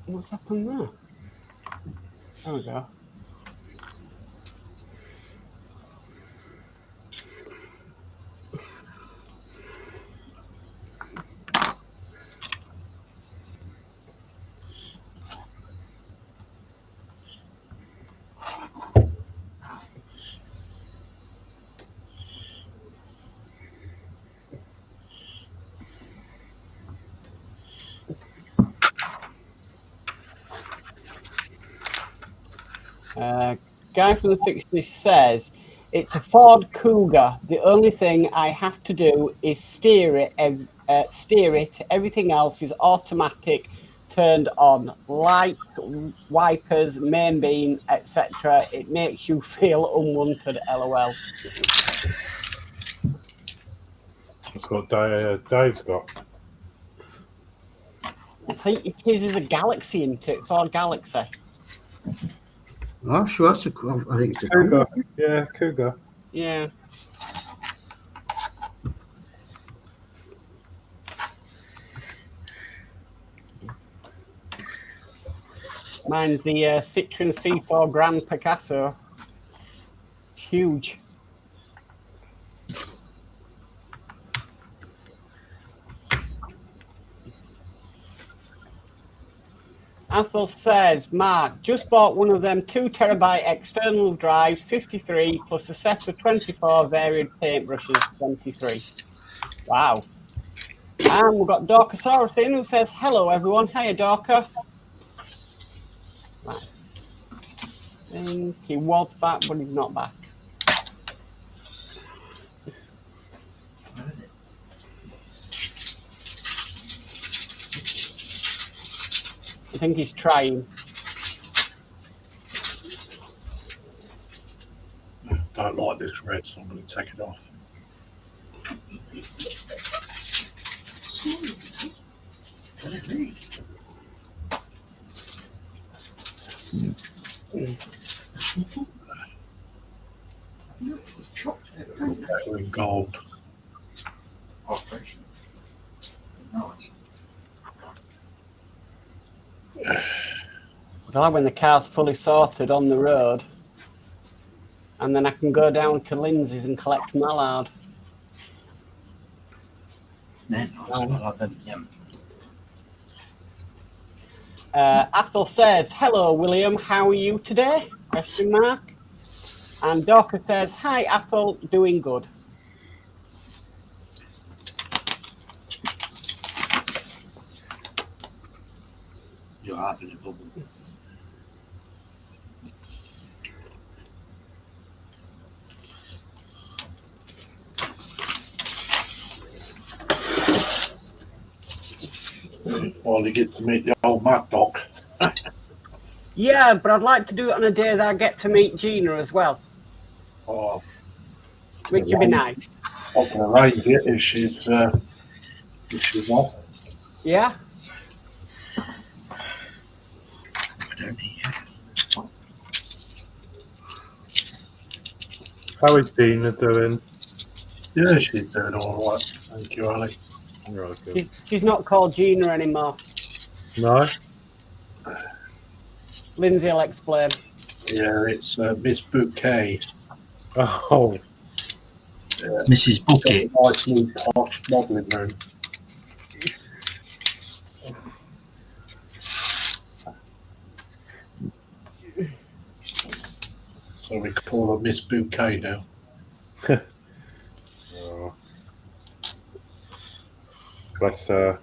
What's happened there? There we go. Guy from the 60s says, it's a Ford Cougar. The only thing I have to do is steer it. Everything else is automatic, turned on. Lights, wipers, main beam, etc. It makes you feel unwanted, LOL. That's what Dave's got. I think his is a Galaxy into it, Ford Galaxy. Oh, sure. That's I think it's a Cougar. Yeah, Cougar. Yeah. Mine's the Citroen C4 Grand Picasso. It's huge. Athel says, Mark, just bought one of them 2 terabyte external drives, 53, plus a set of 24 varied paintbrushes, 23. Wow. And we've got Dorkasaurus in who says, hello everyone. Hiya, Dorka. Right. And he was back, but he's not back. I think he's trying. Don't like this red, so I'm going to take it off. Better in gold. I like when the car's fully sorted on the road, and then I can go down to Lindsey's and collect mallard. They're nice. I like them. Athel says, hello William, how are you today? Question mark. And Dorka says, hi Athel, doing good. You're having a bubble. Finally get to meet the old Mad Dog. Yeah, but I'd like to do it on a day that I get to meet Gina as well. Oh, Which would be nice. I can arrange it if she's off. Yeah? I don't need you. How is Dina doing? Yeah, she's doing all right. Thank you, Ali. Right, good. She's not called Gina anymore. No? Lindsey will explain. Yeah, it's Miss Bouquet. Oh, Mrs. Bucket. Nice new posh modelling room. So we call her Miss Bouquet now. oh. Bless her.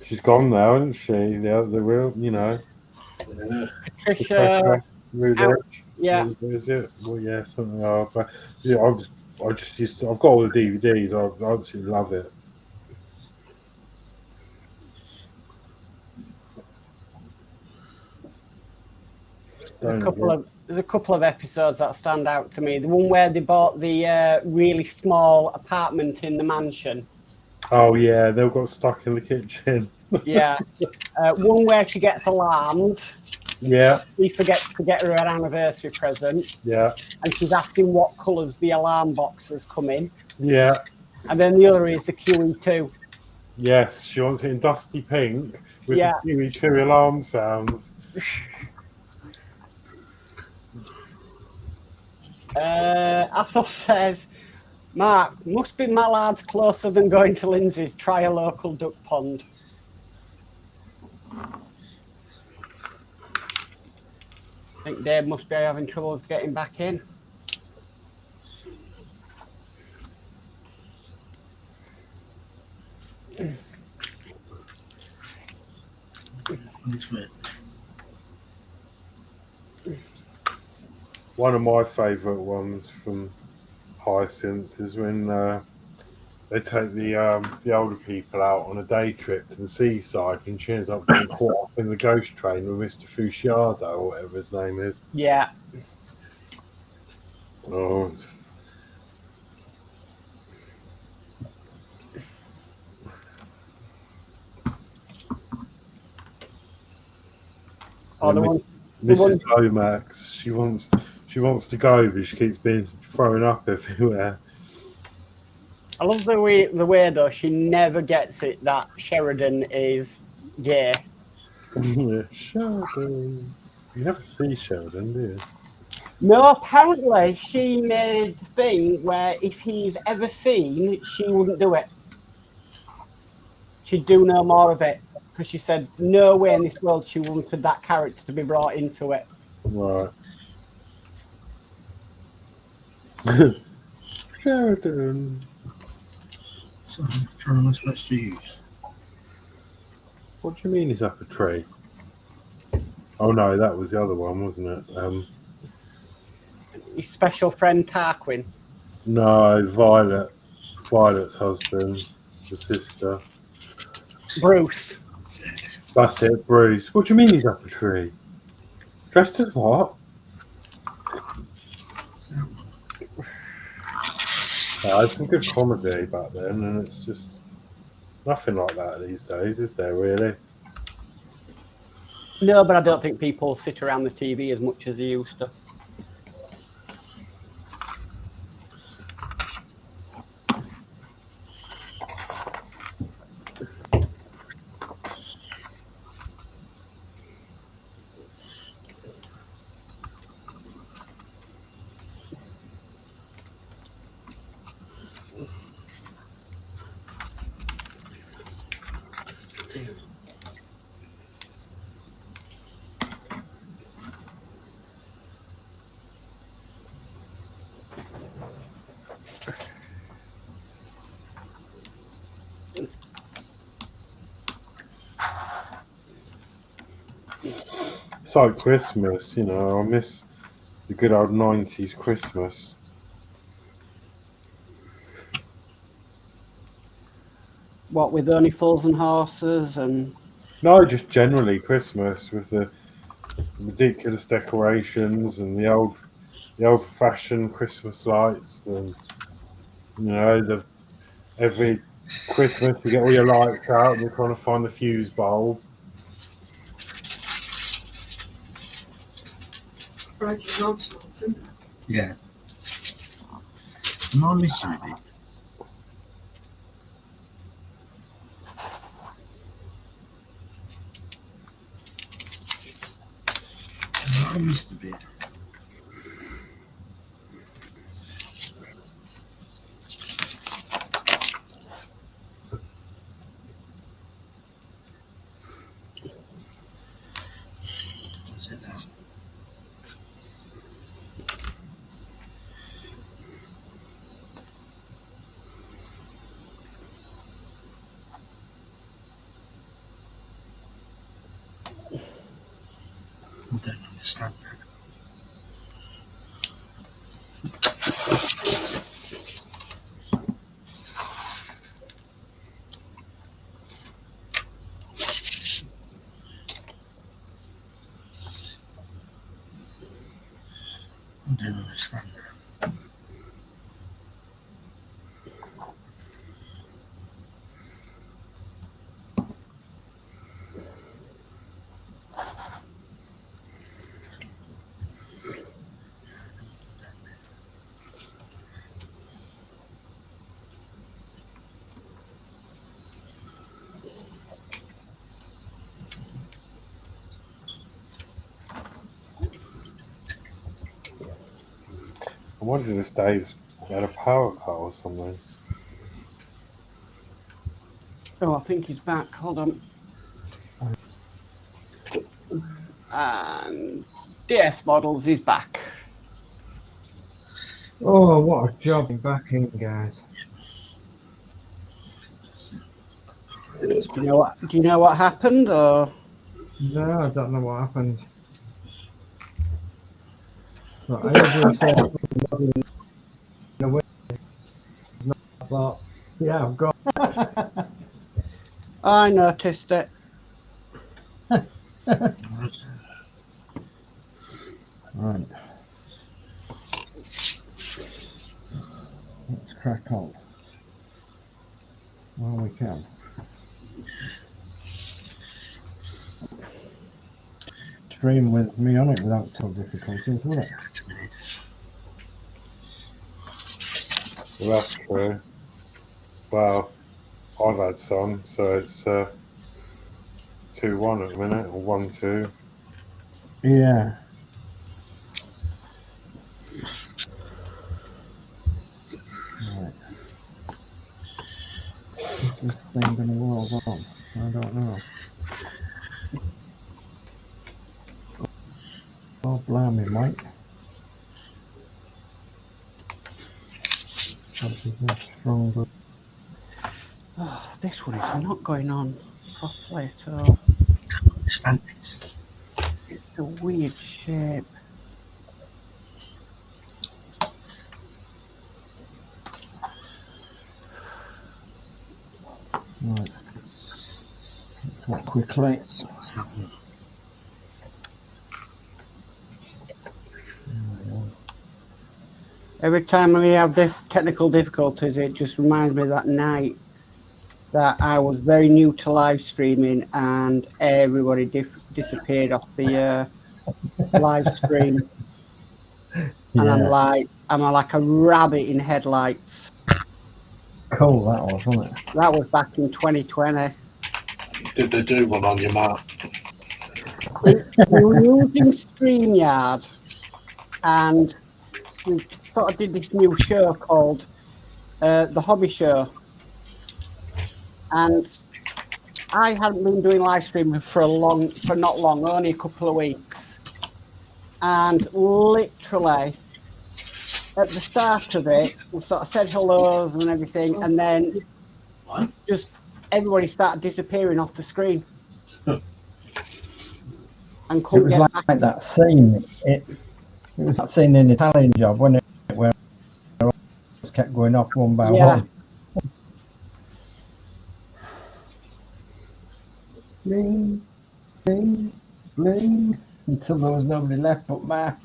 She's gone now, isn't she? The real, you know. Yeah. Patricia. Rudolph. Yeah. Is it? Well, yeah, something. But yeah, I just used to, I've got all the DVDs. I absolutely love it. There's a couple of episodes that stand out to me. The one where they bought the really small apartment in the mansion. Oh yeah, they all got stuck in the kitchen. Yeah. One where she gets alarmed. Yeah. He forgets to get her an anniversary present. Yeah. And she's asking what colours the alarm boxes come in. Yeah. And then the other is the QE2. Yes, she wants it in dusty pink with Yeah. the QE2 alarm sounds. Athos says, Mark, must be mallards closer than going to Lindsey's. Try a local duck pond. I think Dave must be having trouble getting back in. one of my favourite ones from Hyacinth is when they take the older people out on a day trip to the seaside, and she ends up getting caught up in the ghost train with Mr. Fusciardo or whatever his name is. Yeah. Oh. Oh, the one, Mrs. Lomax, she wants to go, but she keeps being thrown up everywhere. I love the way though she never gets it that Sheridan is gay. Sheridan. You never see Sheridan, do you? No, apparently she made the thing where if he's ever seen, she wouldn't do it. She'd do no more of it because she said no way in this world she wanted that character to be brought into it. Right. Sheridan. So which one am I supposed to use? What do you mean he's up a tree? Oh no, that was the other one, wasn't it? His special friend Tarquin. No, Violet. Violet's husband, the sister. Bruce. That's it, Bruce. What do you mean he's up a tree? Dressed as what? It's some good comedy back then, and it's just nothing like that these days, is there really? No, but I don't think people sit around the TV as much as they used to. It's like Christmas, you know. I miss the good old 90s Christmas. What, with only fools and horses and... No, just generally Christmas with the ridiculous decorations and the old-fashioned Christmas lights, and you know, every Christmas you get all your lights out and you're trying to find the fuse bulb. Yeah. Am I missing a bit? I missed a bit. Was it that? I don't understand that. I don't understand that. I wondered if Dave's had a power cut or something. Oh, I think he's back. Hold on. And DS Models is back. Oh, what a job in back in, guys. Do you know what happened, or? No, I don't know what happened. So I usually say in a way, I thought, yeah, I've got. I noticed it. Right. Let's crack on while we can. Stream with me on it without too difficulties, will it? Well, that's true. Well, I've had some, so it's 2-1 at the minute, or 1-2. Yeah. Right. Is this thing going to roll on? I don't know. Oh, blimey, Mike. This is a stronger. Oh, this one is not going on properly at all. Understand this? It's a weird shape. Right. Quite quickly. What's happening? Every time we have the technical difficulties, it just reminds me of that night that I was very new to live streaming and everybody disappeared off the live stream. And Yeah. I'm like a rabbit in headlights. Cool, that was, wasn't it? That was back in 2020. Did they do one on your map? We were using StreamYard and we sort of did this new show called The Hobby Show. And I hadn't been doing live streaming for not long, only a couple of weeks. And literally, at the start of it, we sort of said hellos and everything, and then just everybody started disappearing off the screen. And It couldn't was get like back. that scene. It was that scene in the Italian Job, wasn't it? Where it just kept going off one by Yeah. one. Bling, bling, bling, until there was nobody left but Mark.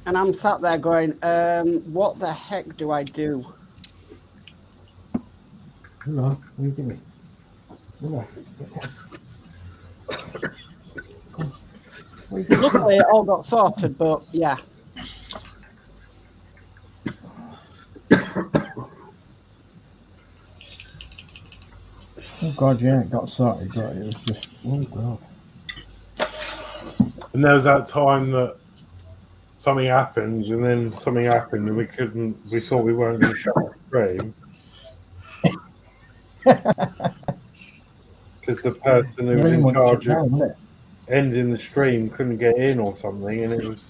And I'm sat there going, what the heck do I do? Hello, what are you doing? Hello. What are you doing? Luckily, it all got sorted, but yeah. Oh God, yeah, it got sorted, but it was just, oh God. And there was that time that something happened, and then something happened, and we thought we weren't going to shut the stream. Because the person who was in charge of ending the stream couldn't get in or something, and it was.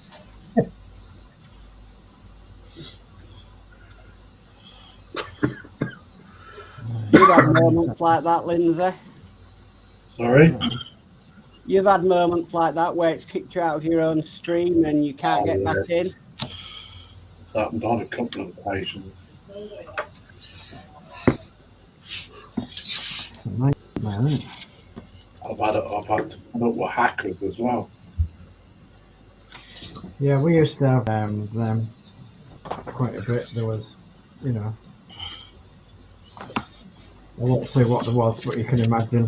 You've had moments like that, Lindsay. Sorry? You've had moments like that where it's kicked you out of your own stream and you can't get back in. It's happened on a couple of occasions. I've had to put up with hackers as well. Yeah, we used to have them quite a bit. There was, you know, I won't say what there was, but you can imagine.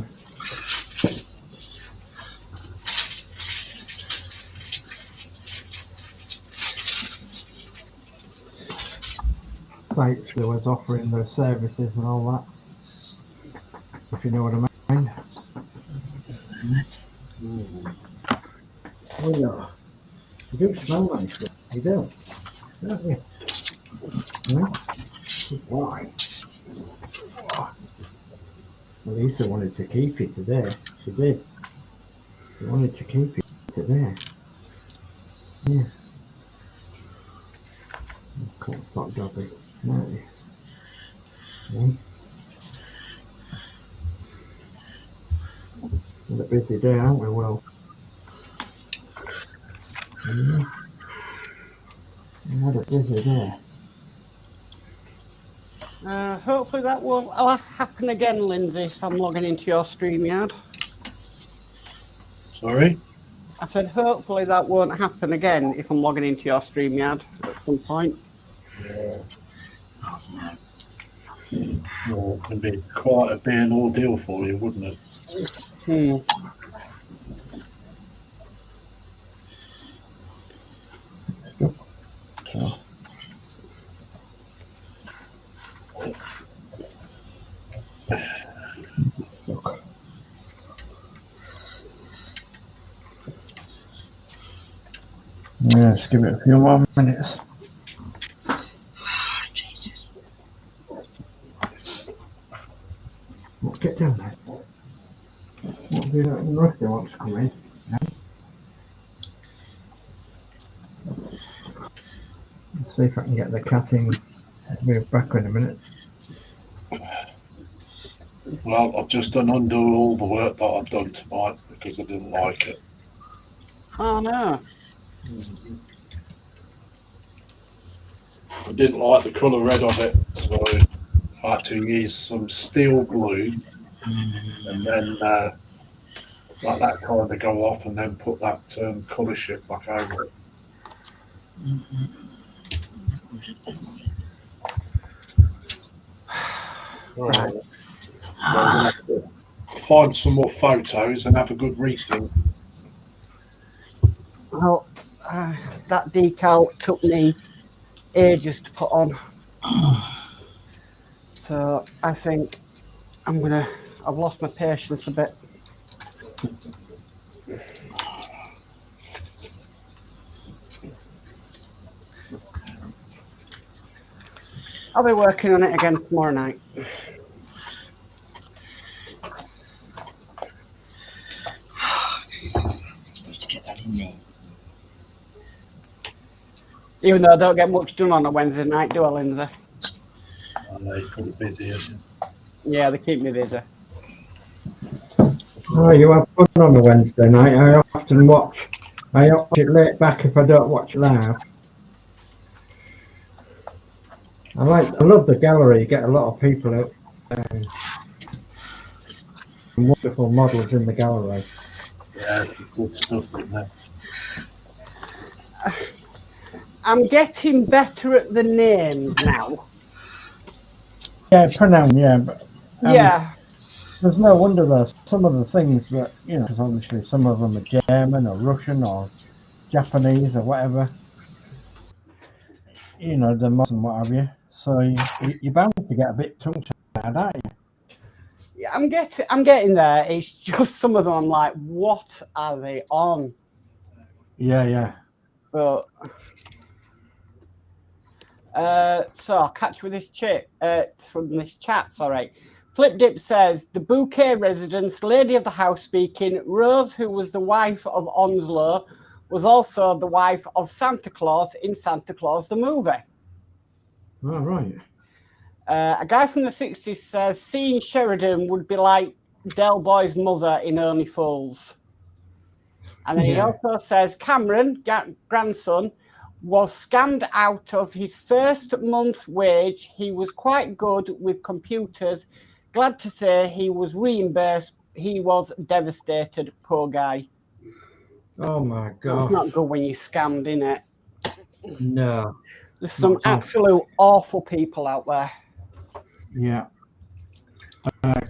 Sites that was offering their services and all that, if you know what I mean. Oh yeah, you do smell nice, you do, don't you? Yeah? Why? Well, Lisa wanted to keep it today. She did. She wanted to keep it today. Yeah. Cool, hot doggy. Right. Yeah. busy day, aren't we, Will? Another busy day. Hopefully that won't happen again, Lindsay, if I'm logging into your StreamYard. Sorry? I said, hopefully that won't happen again if I'm logging into your StreamYard at some point. Yeah. Oh, no. Well, it'd be quite a bit an ordeal for you, wouldn't it? Hmm. So. Yeah, just give it a few more minutes. Jesus. Let's get down there. What do that Rusty wants to come in? Yeah. Let's see if I can get the cutting moved back in a minute. Well, I've just done undo all the work that I've done tonight because I didn't like it. Oh, no. I didn't like the colour red of it, so I had to use some steel glue and then let that kind of go off and then put that colour shift back over it. Right. So I'm gonna have to find some more photos and have a good rethink. Well, that decal took me ages to put on. So I think I've lost my patience a bit. I'll be working on it again tomorrow night. Supposed to get that in there. Even though I don't get much done on a Wednesday night, do I, Lindsay? I know you're pretty busy, isn't it? Yeah, they keep me busy. Oh, you have fun on a Wednesday night. I often watch it late back if I don't watch live. I love the gallery. You get a lot of people out. Wonderful models in the gallery. Yeah, good stuff in there. I'm getting better at the names now. Yeah, pronoun. Yeah, but Yeah. there's no wonder there's some of the things that because obviously some of them are German or Russian or Japanese or whatever. The mods and what have you. So you're bound to get a bit tongue-tied, aren't you? Yeah, I'm getting there. It's just some of them I'm like, what are they on? Yeah. But so I'll catch you with this from this chat. Sorry. Flip Dip says the Bouquet residence, lady of the house speaking. Rose, who was the wife of Onslow, was also the wife of Santa Claus in Santa Claus the movie. Oh, right. A guy from the 60s says seeing Sheridan would be like Del Boy's mother in Only Fools. And then he also says Cameron, grandson, was scammed out of his first month's wage. He was quite good with computers. Glad to say he was reimbursed. He was devastated, poor guy. Oh my God. That's not good when you're scammed, innit? No. There's some absolute awful people out there. Yeah.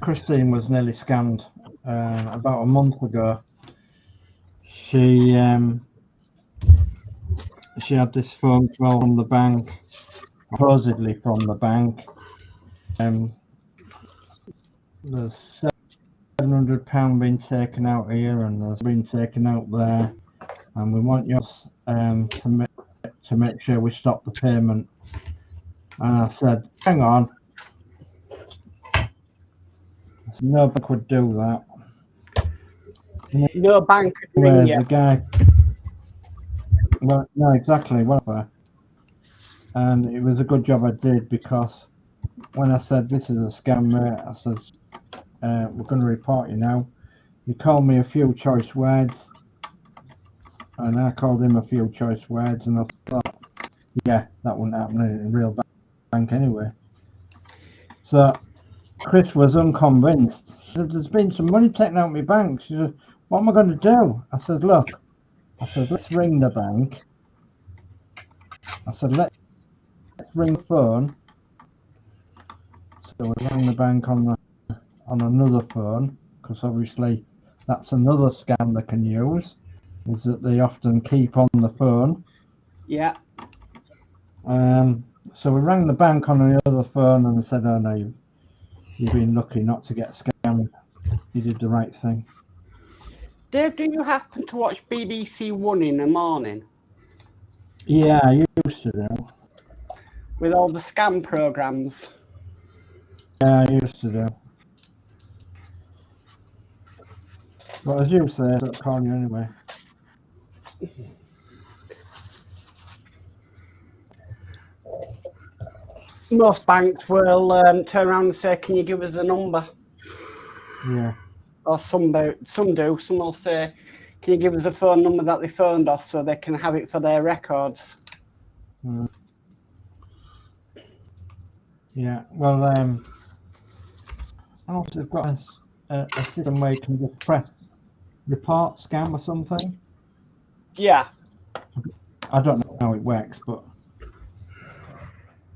Christine was nearly scammed about a month ago. She had this phone call from the bank, supposedly from the bank. There's £700 being taken out here and there's been taken out there, and we want yours to make sure we stop the payment. And I said, hang on. No bank would do that. No bank could ring you. The guy. Well, no, exactly. Whatever. And it was a good job I did, because when I said this is a scam, mate, I said we're going to report you now. he called me a few choice words, and I called him a few choice words, and I thought, yeah, that wouldn't happen in a real bank anyway. So Chris was unconvinced. She said, there's been some money taken out of my bank. She said, what am I going to do? I said, look, let's ring the bank. I said, let's ring the phone. So we rang the bank on another phone, because obviously that's another scam they can use, is that they often keep on the phone. Yeah. So we rang the bank on the other phone, and they said, oh no, you've been lucky not to get scammed. You did the right thing. Dave, do you happen to watch BBC One in the morning? Yeah, I used to do. With all the scam programs? Yeah, I used to do. But as you say, I don't call you anyway. Most banks will turn around and say, can you give us the number? Yeah. Or some do. Some will say, can you give us a phone number that they phoned off so they can have it for their records? Yeah, well, also they've got a system where you can just press report scam or something. Yeah. I don't know how it works, but,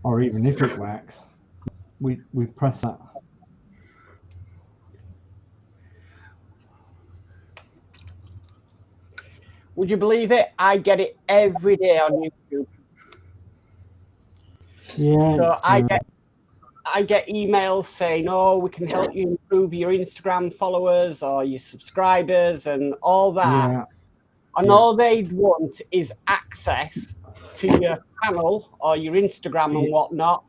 or even if it works, we press that. Would you believe it? I get it every day on YouTube. Yeah. So I get emails saying, oh, we can help you improve your Instagram followers or your subscribers and all that. Yeah. And all they'd want is access to your channel or your Instagram and whatnot.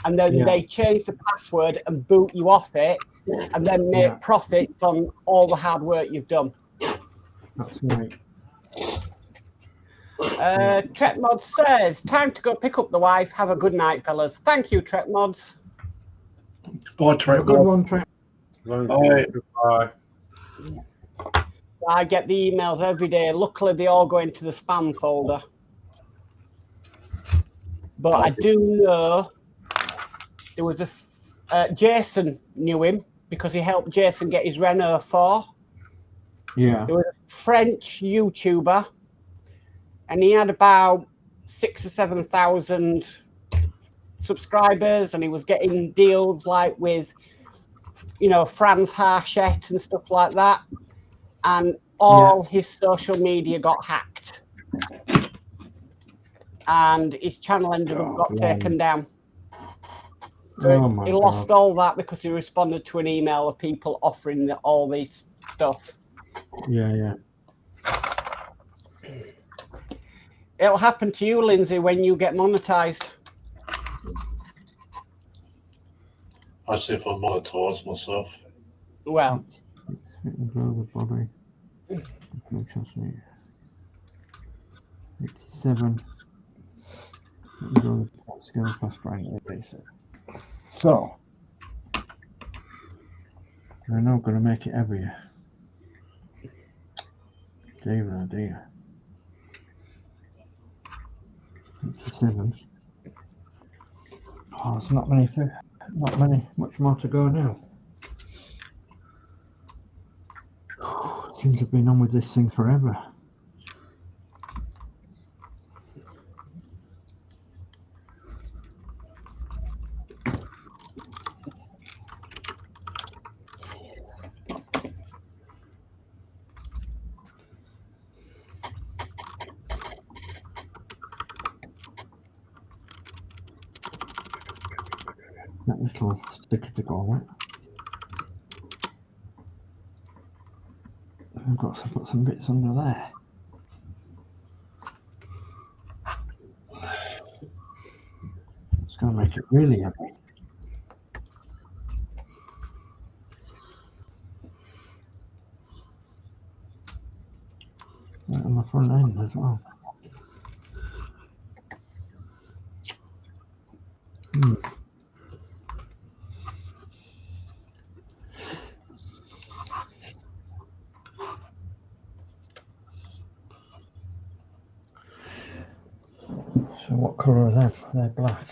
And then they change the password and boot you off it and then make profits on all the hard work you've done. That's right. Trek Modz says, time to go pick up the wife. Have a good night, fellas. Thank you, Trek Modz. Bye, Trek. Good one, Trek. Bye. I get the emails every day. Luckily, they all go into the spam folder. But I do know there was Jason knew him because he helped Jason get his Renault 4. Yeah. There was a French YouTuber, and he had about 6,000 or 7,000 subscribers, and he was getting deals like with, Franz Harchett and stuff like that. And all his social media got hacked. And his channel ended up got taken down. So he lost all that because he responded to an email of people offering all this stuff. Yeah. It'll happen to you, Lindsay, when you get monetized. I see if I monetize myself. Well. 87. So, we're not going to make it every year. Dear, oh dear. 87. Oh, there's not much more to go now. Seems to have been on with this thing forever. That little sticker to go on it. I've got to put some bits under there. It's going to make it really heavy. Right on the front end as well. they're black.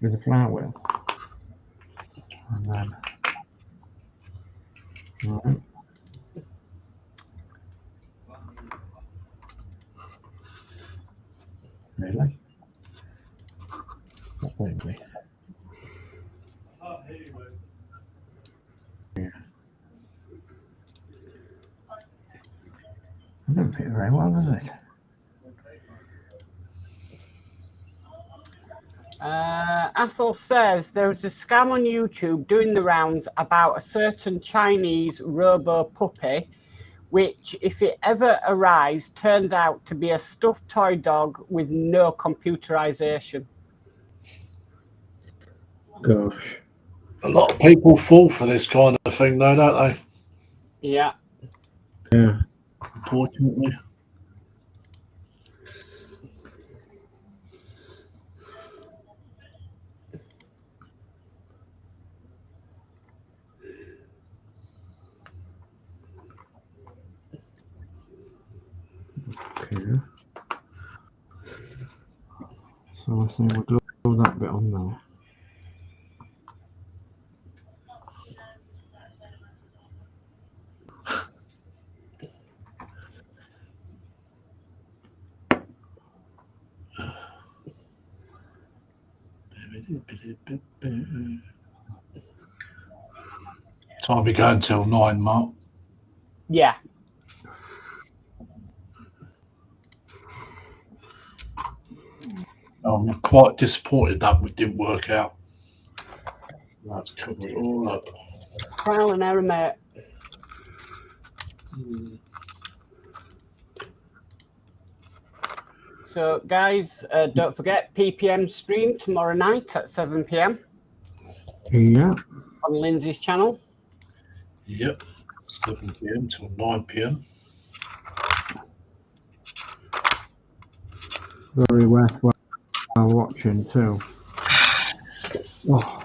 With a flower wheel. And then right. Really? Not really. Yeah. It doesn't fit very well, does it? Athol says there is a scam on YouTube doing the rounds about a certain Chinese robo puppy, which, if it ever arrives, turns out to be a stuffed toy dog with no computerization. Gosh. A lot of people fall for this kind of thing, though, don't they? Yeah. Yeah. Unfortunately. Okay. So I think we'll glue that bit on there. Time we go until 9, Mark. Yeah. I'm quite disappointed that we didn't work out. That's covered it all up. Trial and error, mate. So, guys, don't forget PPM stream tomorrow night at 7 p.m. Yeah. on Lindsay's channel. Yep, 7 p.m. till 9 p.m. Very worthwhile watching too. Oh.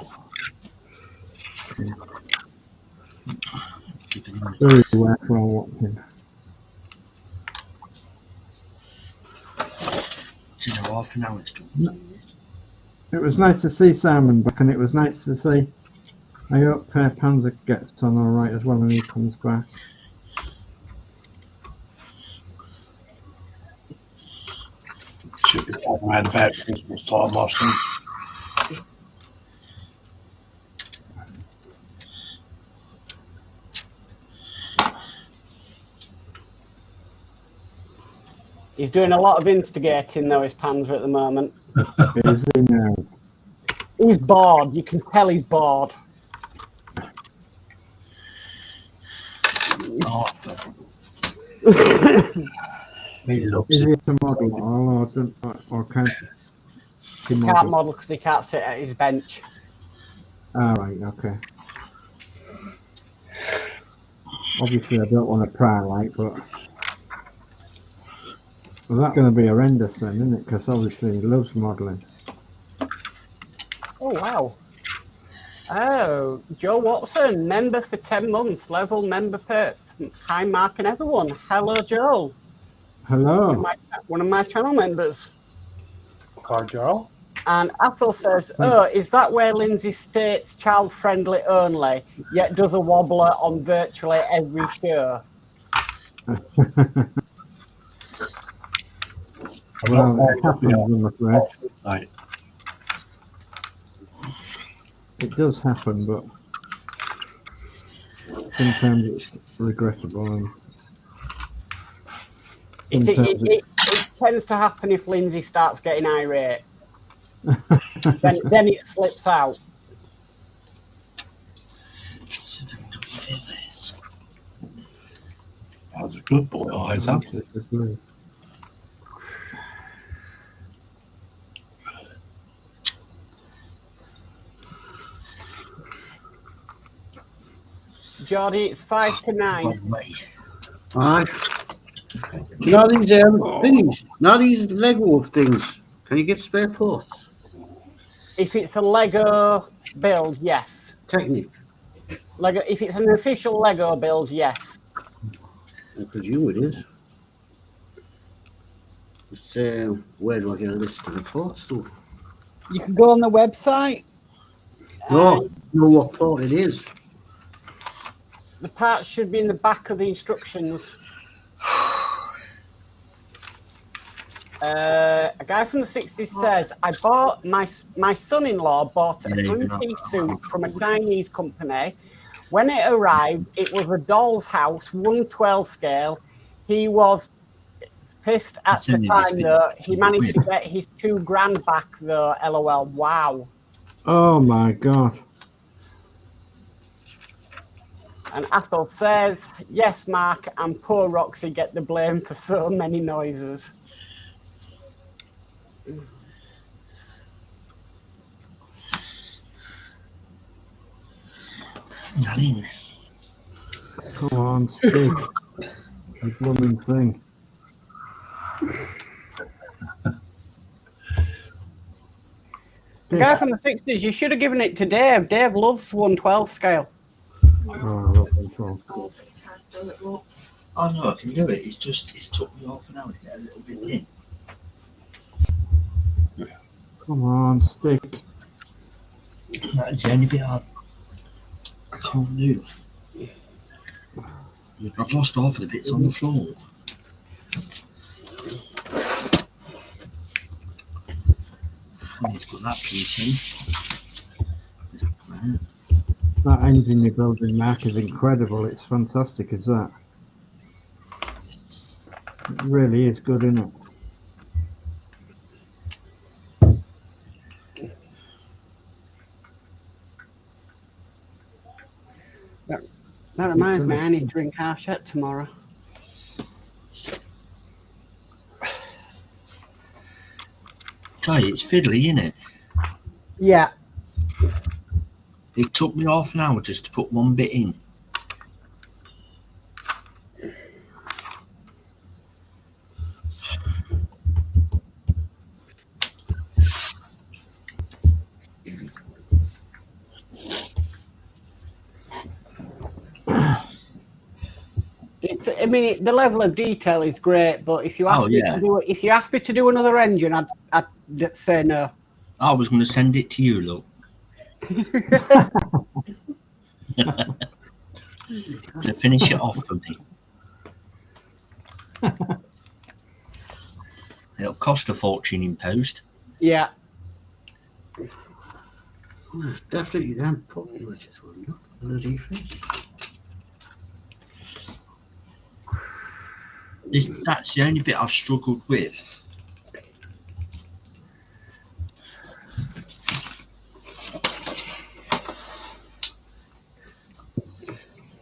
Very worthwhile watching. Half an hour it's done. It was nice to see Simon back, and it was nice to see. I hope Panzer gets on all right as well when he comes back. Should be around about Christmas time, I think. He's doing a lot of instigating, though, his Panzer at the moment. Is he now? He's bored. You can tell he's bored. He loves Is it. he a model or can he He can't model because he can't sit at his bench. Ah, right, okay. Obviously, I don't want to pry, like, but well, that's going to be horrendous then, isn't it? Because obviously he loves modelling. Oh, wow. Oh, Joe Watson, member for 10 months, level member perks. Hi, Mark and everyone. Hello, Joel. Hello. One of my channel members. Hi, Joel. And Athel says, oh, is that where Lindsay states child-friendly only, yet does a wobbler on virtually every show? Well, it happens, I'm afraid. Right. It does happen, but sometimes it's regrettable. And It tends to happen if Lindsay starts getting irate. then it slips out. That's a good boy, Isaac. Geordie, it's 5 to 9. Aye. Now these things, now these Lego things, can you get spare parts? If it's a Lego build, yes. Technic. Lego. If it's an official Lego build, yes. I presume it is. It's, where do I get a list of the parts though? You can go on the website. No, know what part it is. The parts should be in the back of the instructions. A guy from the 60s says, I bought, my son-in-law bought a three-piece suit from a Chinese company. When it arrived, it was a doll's house, 1/12 scale. He was pissed at the time though. He managed to get his $2,000 back though, LOL. Wow. Oh my God. And Athol says, yes, Mark, and poor Roxy get the blame for so many noises. Darling. Come on, stick. The blooming thing. The guy from the 60s, you should have given it to Dave. Dave loves 1/12 scale. Oh, control. I know I can do it. It's took me half an hour to get a little bit in. Come on, stick. That's the only bit I can't do. I've lost half of the bits on the floor. I need to put that piece in. That engine you're building, Mark, is incredible. It's fantastic, is that? It really is good, isn't it? That reminds me, I need to drink Harshette tomorrow. Tell you, it's fiddly, isn't it? Yeah. It took me half an hour just to put one bit in. I mean, the level of detail is great, but if you ask me to do it, if you ask me to do another engine, I'd say no. I was going to send it to you, look. To finish it off for me. It'll cost a fortune in post. Yeah. Oh, it's definitely them popular, just one, bloody face. That's the only bit I've struggled with.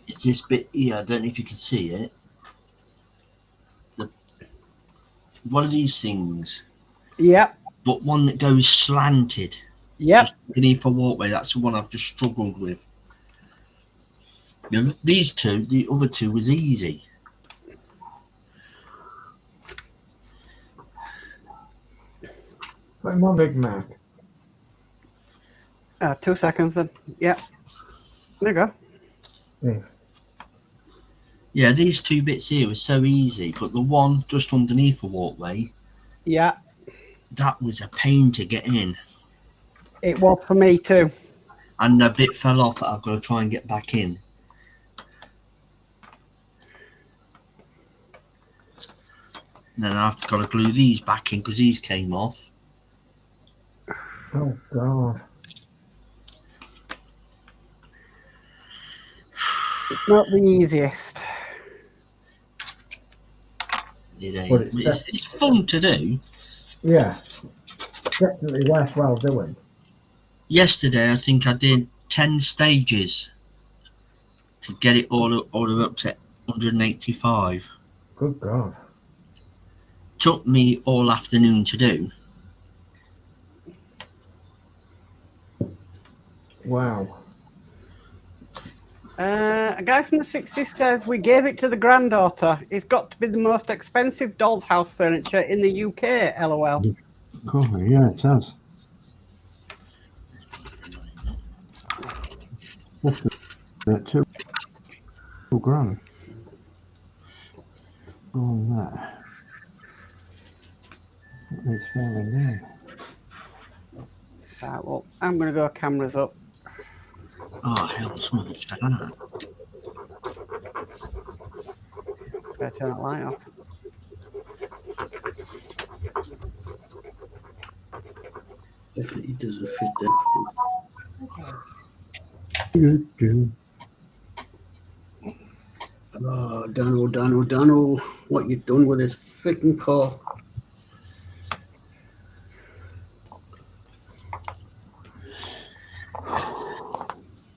It's this bit here. I don't know if you can see it. One of these things. Yeah. But one that goes slanted. Yeah. Beneath a walkway. That's the one I've just struggled with. You know, these two, the other two was easy. Put him on, Big Mac. 2 seconds then. Yeah. There you go. Yeah. Yeah, these two bits here were so easy, but the one just underneath the walkway, yeah, that was a pain to get in. It was for me too. And a bit fell off that I've got to try and get back in. And then I've got to glue these back in because these came off. Oh, God. It's not the easiest. It ain't. It's fun to do. Yeah. Definitely worthwhile doing. Yesterday, I think I did 10 stages to get it all up to 185. Good God. Took me all afternoon to do. Wow. A guy from the 60s says, we gave it to the granddaughter. It's got to be the most expensive doll's house furniture in the UK, LOL. Cool. Yeah, it has. What's it? $2 grand. Go on that. That needs falling down. Right, well, I'm going to go cameras up. Oh, hell, something's for that. Better turn that light off. Definitely doesn't fit them. Oh, Danno, what you done with this freaking car?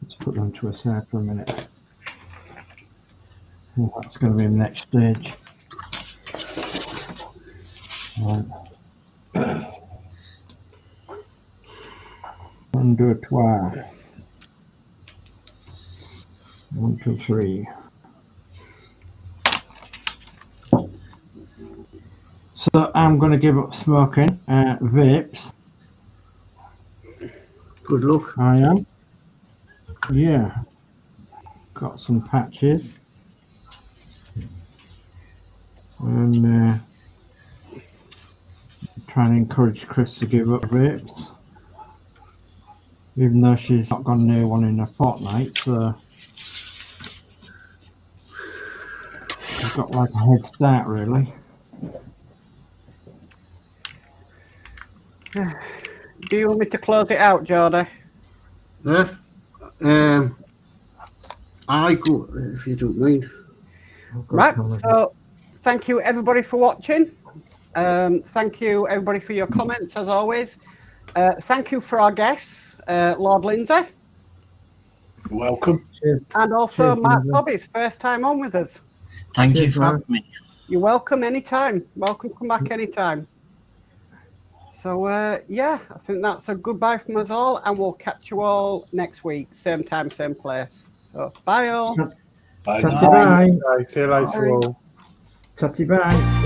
Let's put them to a side for a minute. Oh, that's going to be the next stage. Right. 1, 2, 3. 1, 2, 3. So I'm going to give up smoking. Vapes. Good luck. I am. Yeah. Got some patches. And trying to encourage Chris to give up vapes. Even though she's not gone near one in a fortnight, so she's got like a head start, really. Do you want me to close it out, Geordie? Yeah. I go if you don't mind. Right, so thank you everybody for watching. Thank you everybody for your comments as always. Thank you for our guests, Lord Lindsey. Welcome. Cheers. And also Cheers, Mark Lindsey. Hobbies, first time on with us. Thank you Cheers, for Mark. having me. You're welcome anytime. Welcome, come back anytime. So, yeah, I think that's a goodbye from us all, and we'll catch you all next week, same time, same place. So, bye all. Bye. Tatty bye. See you later, all. Tatty bye.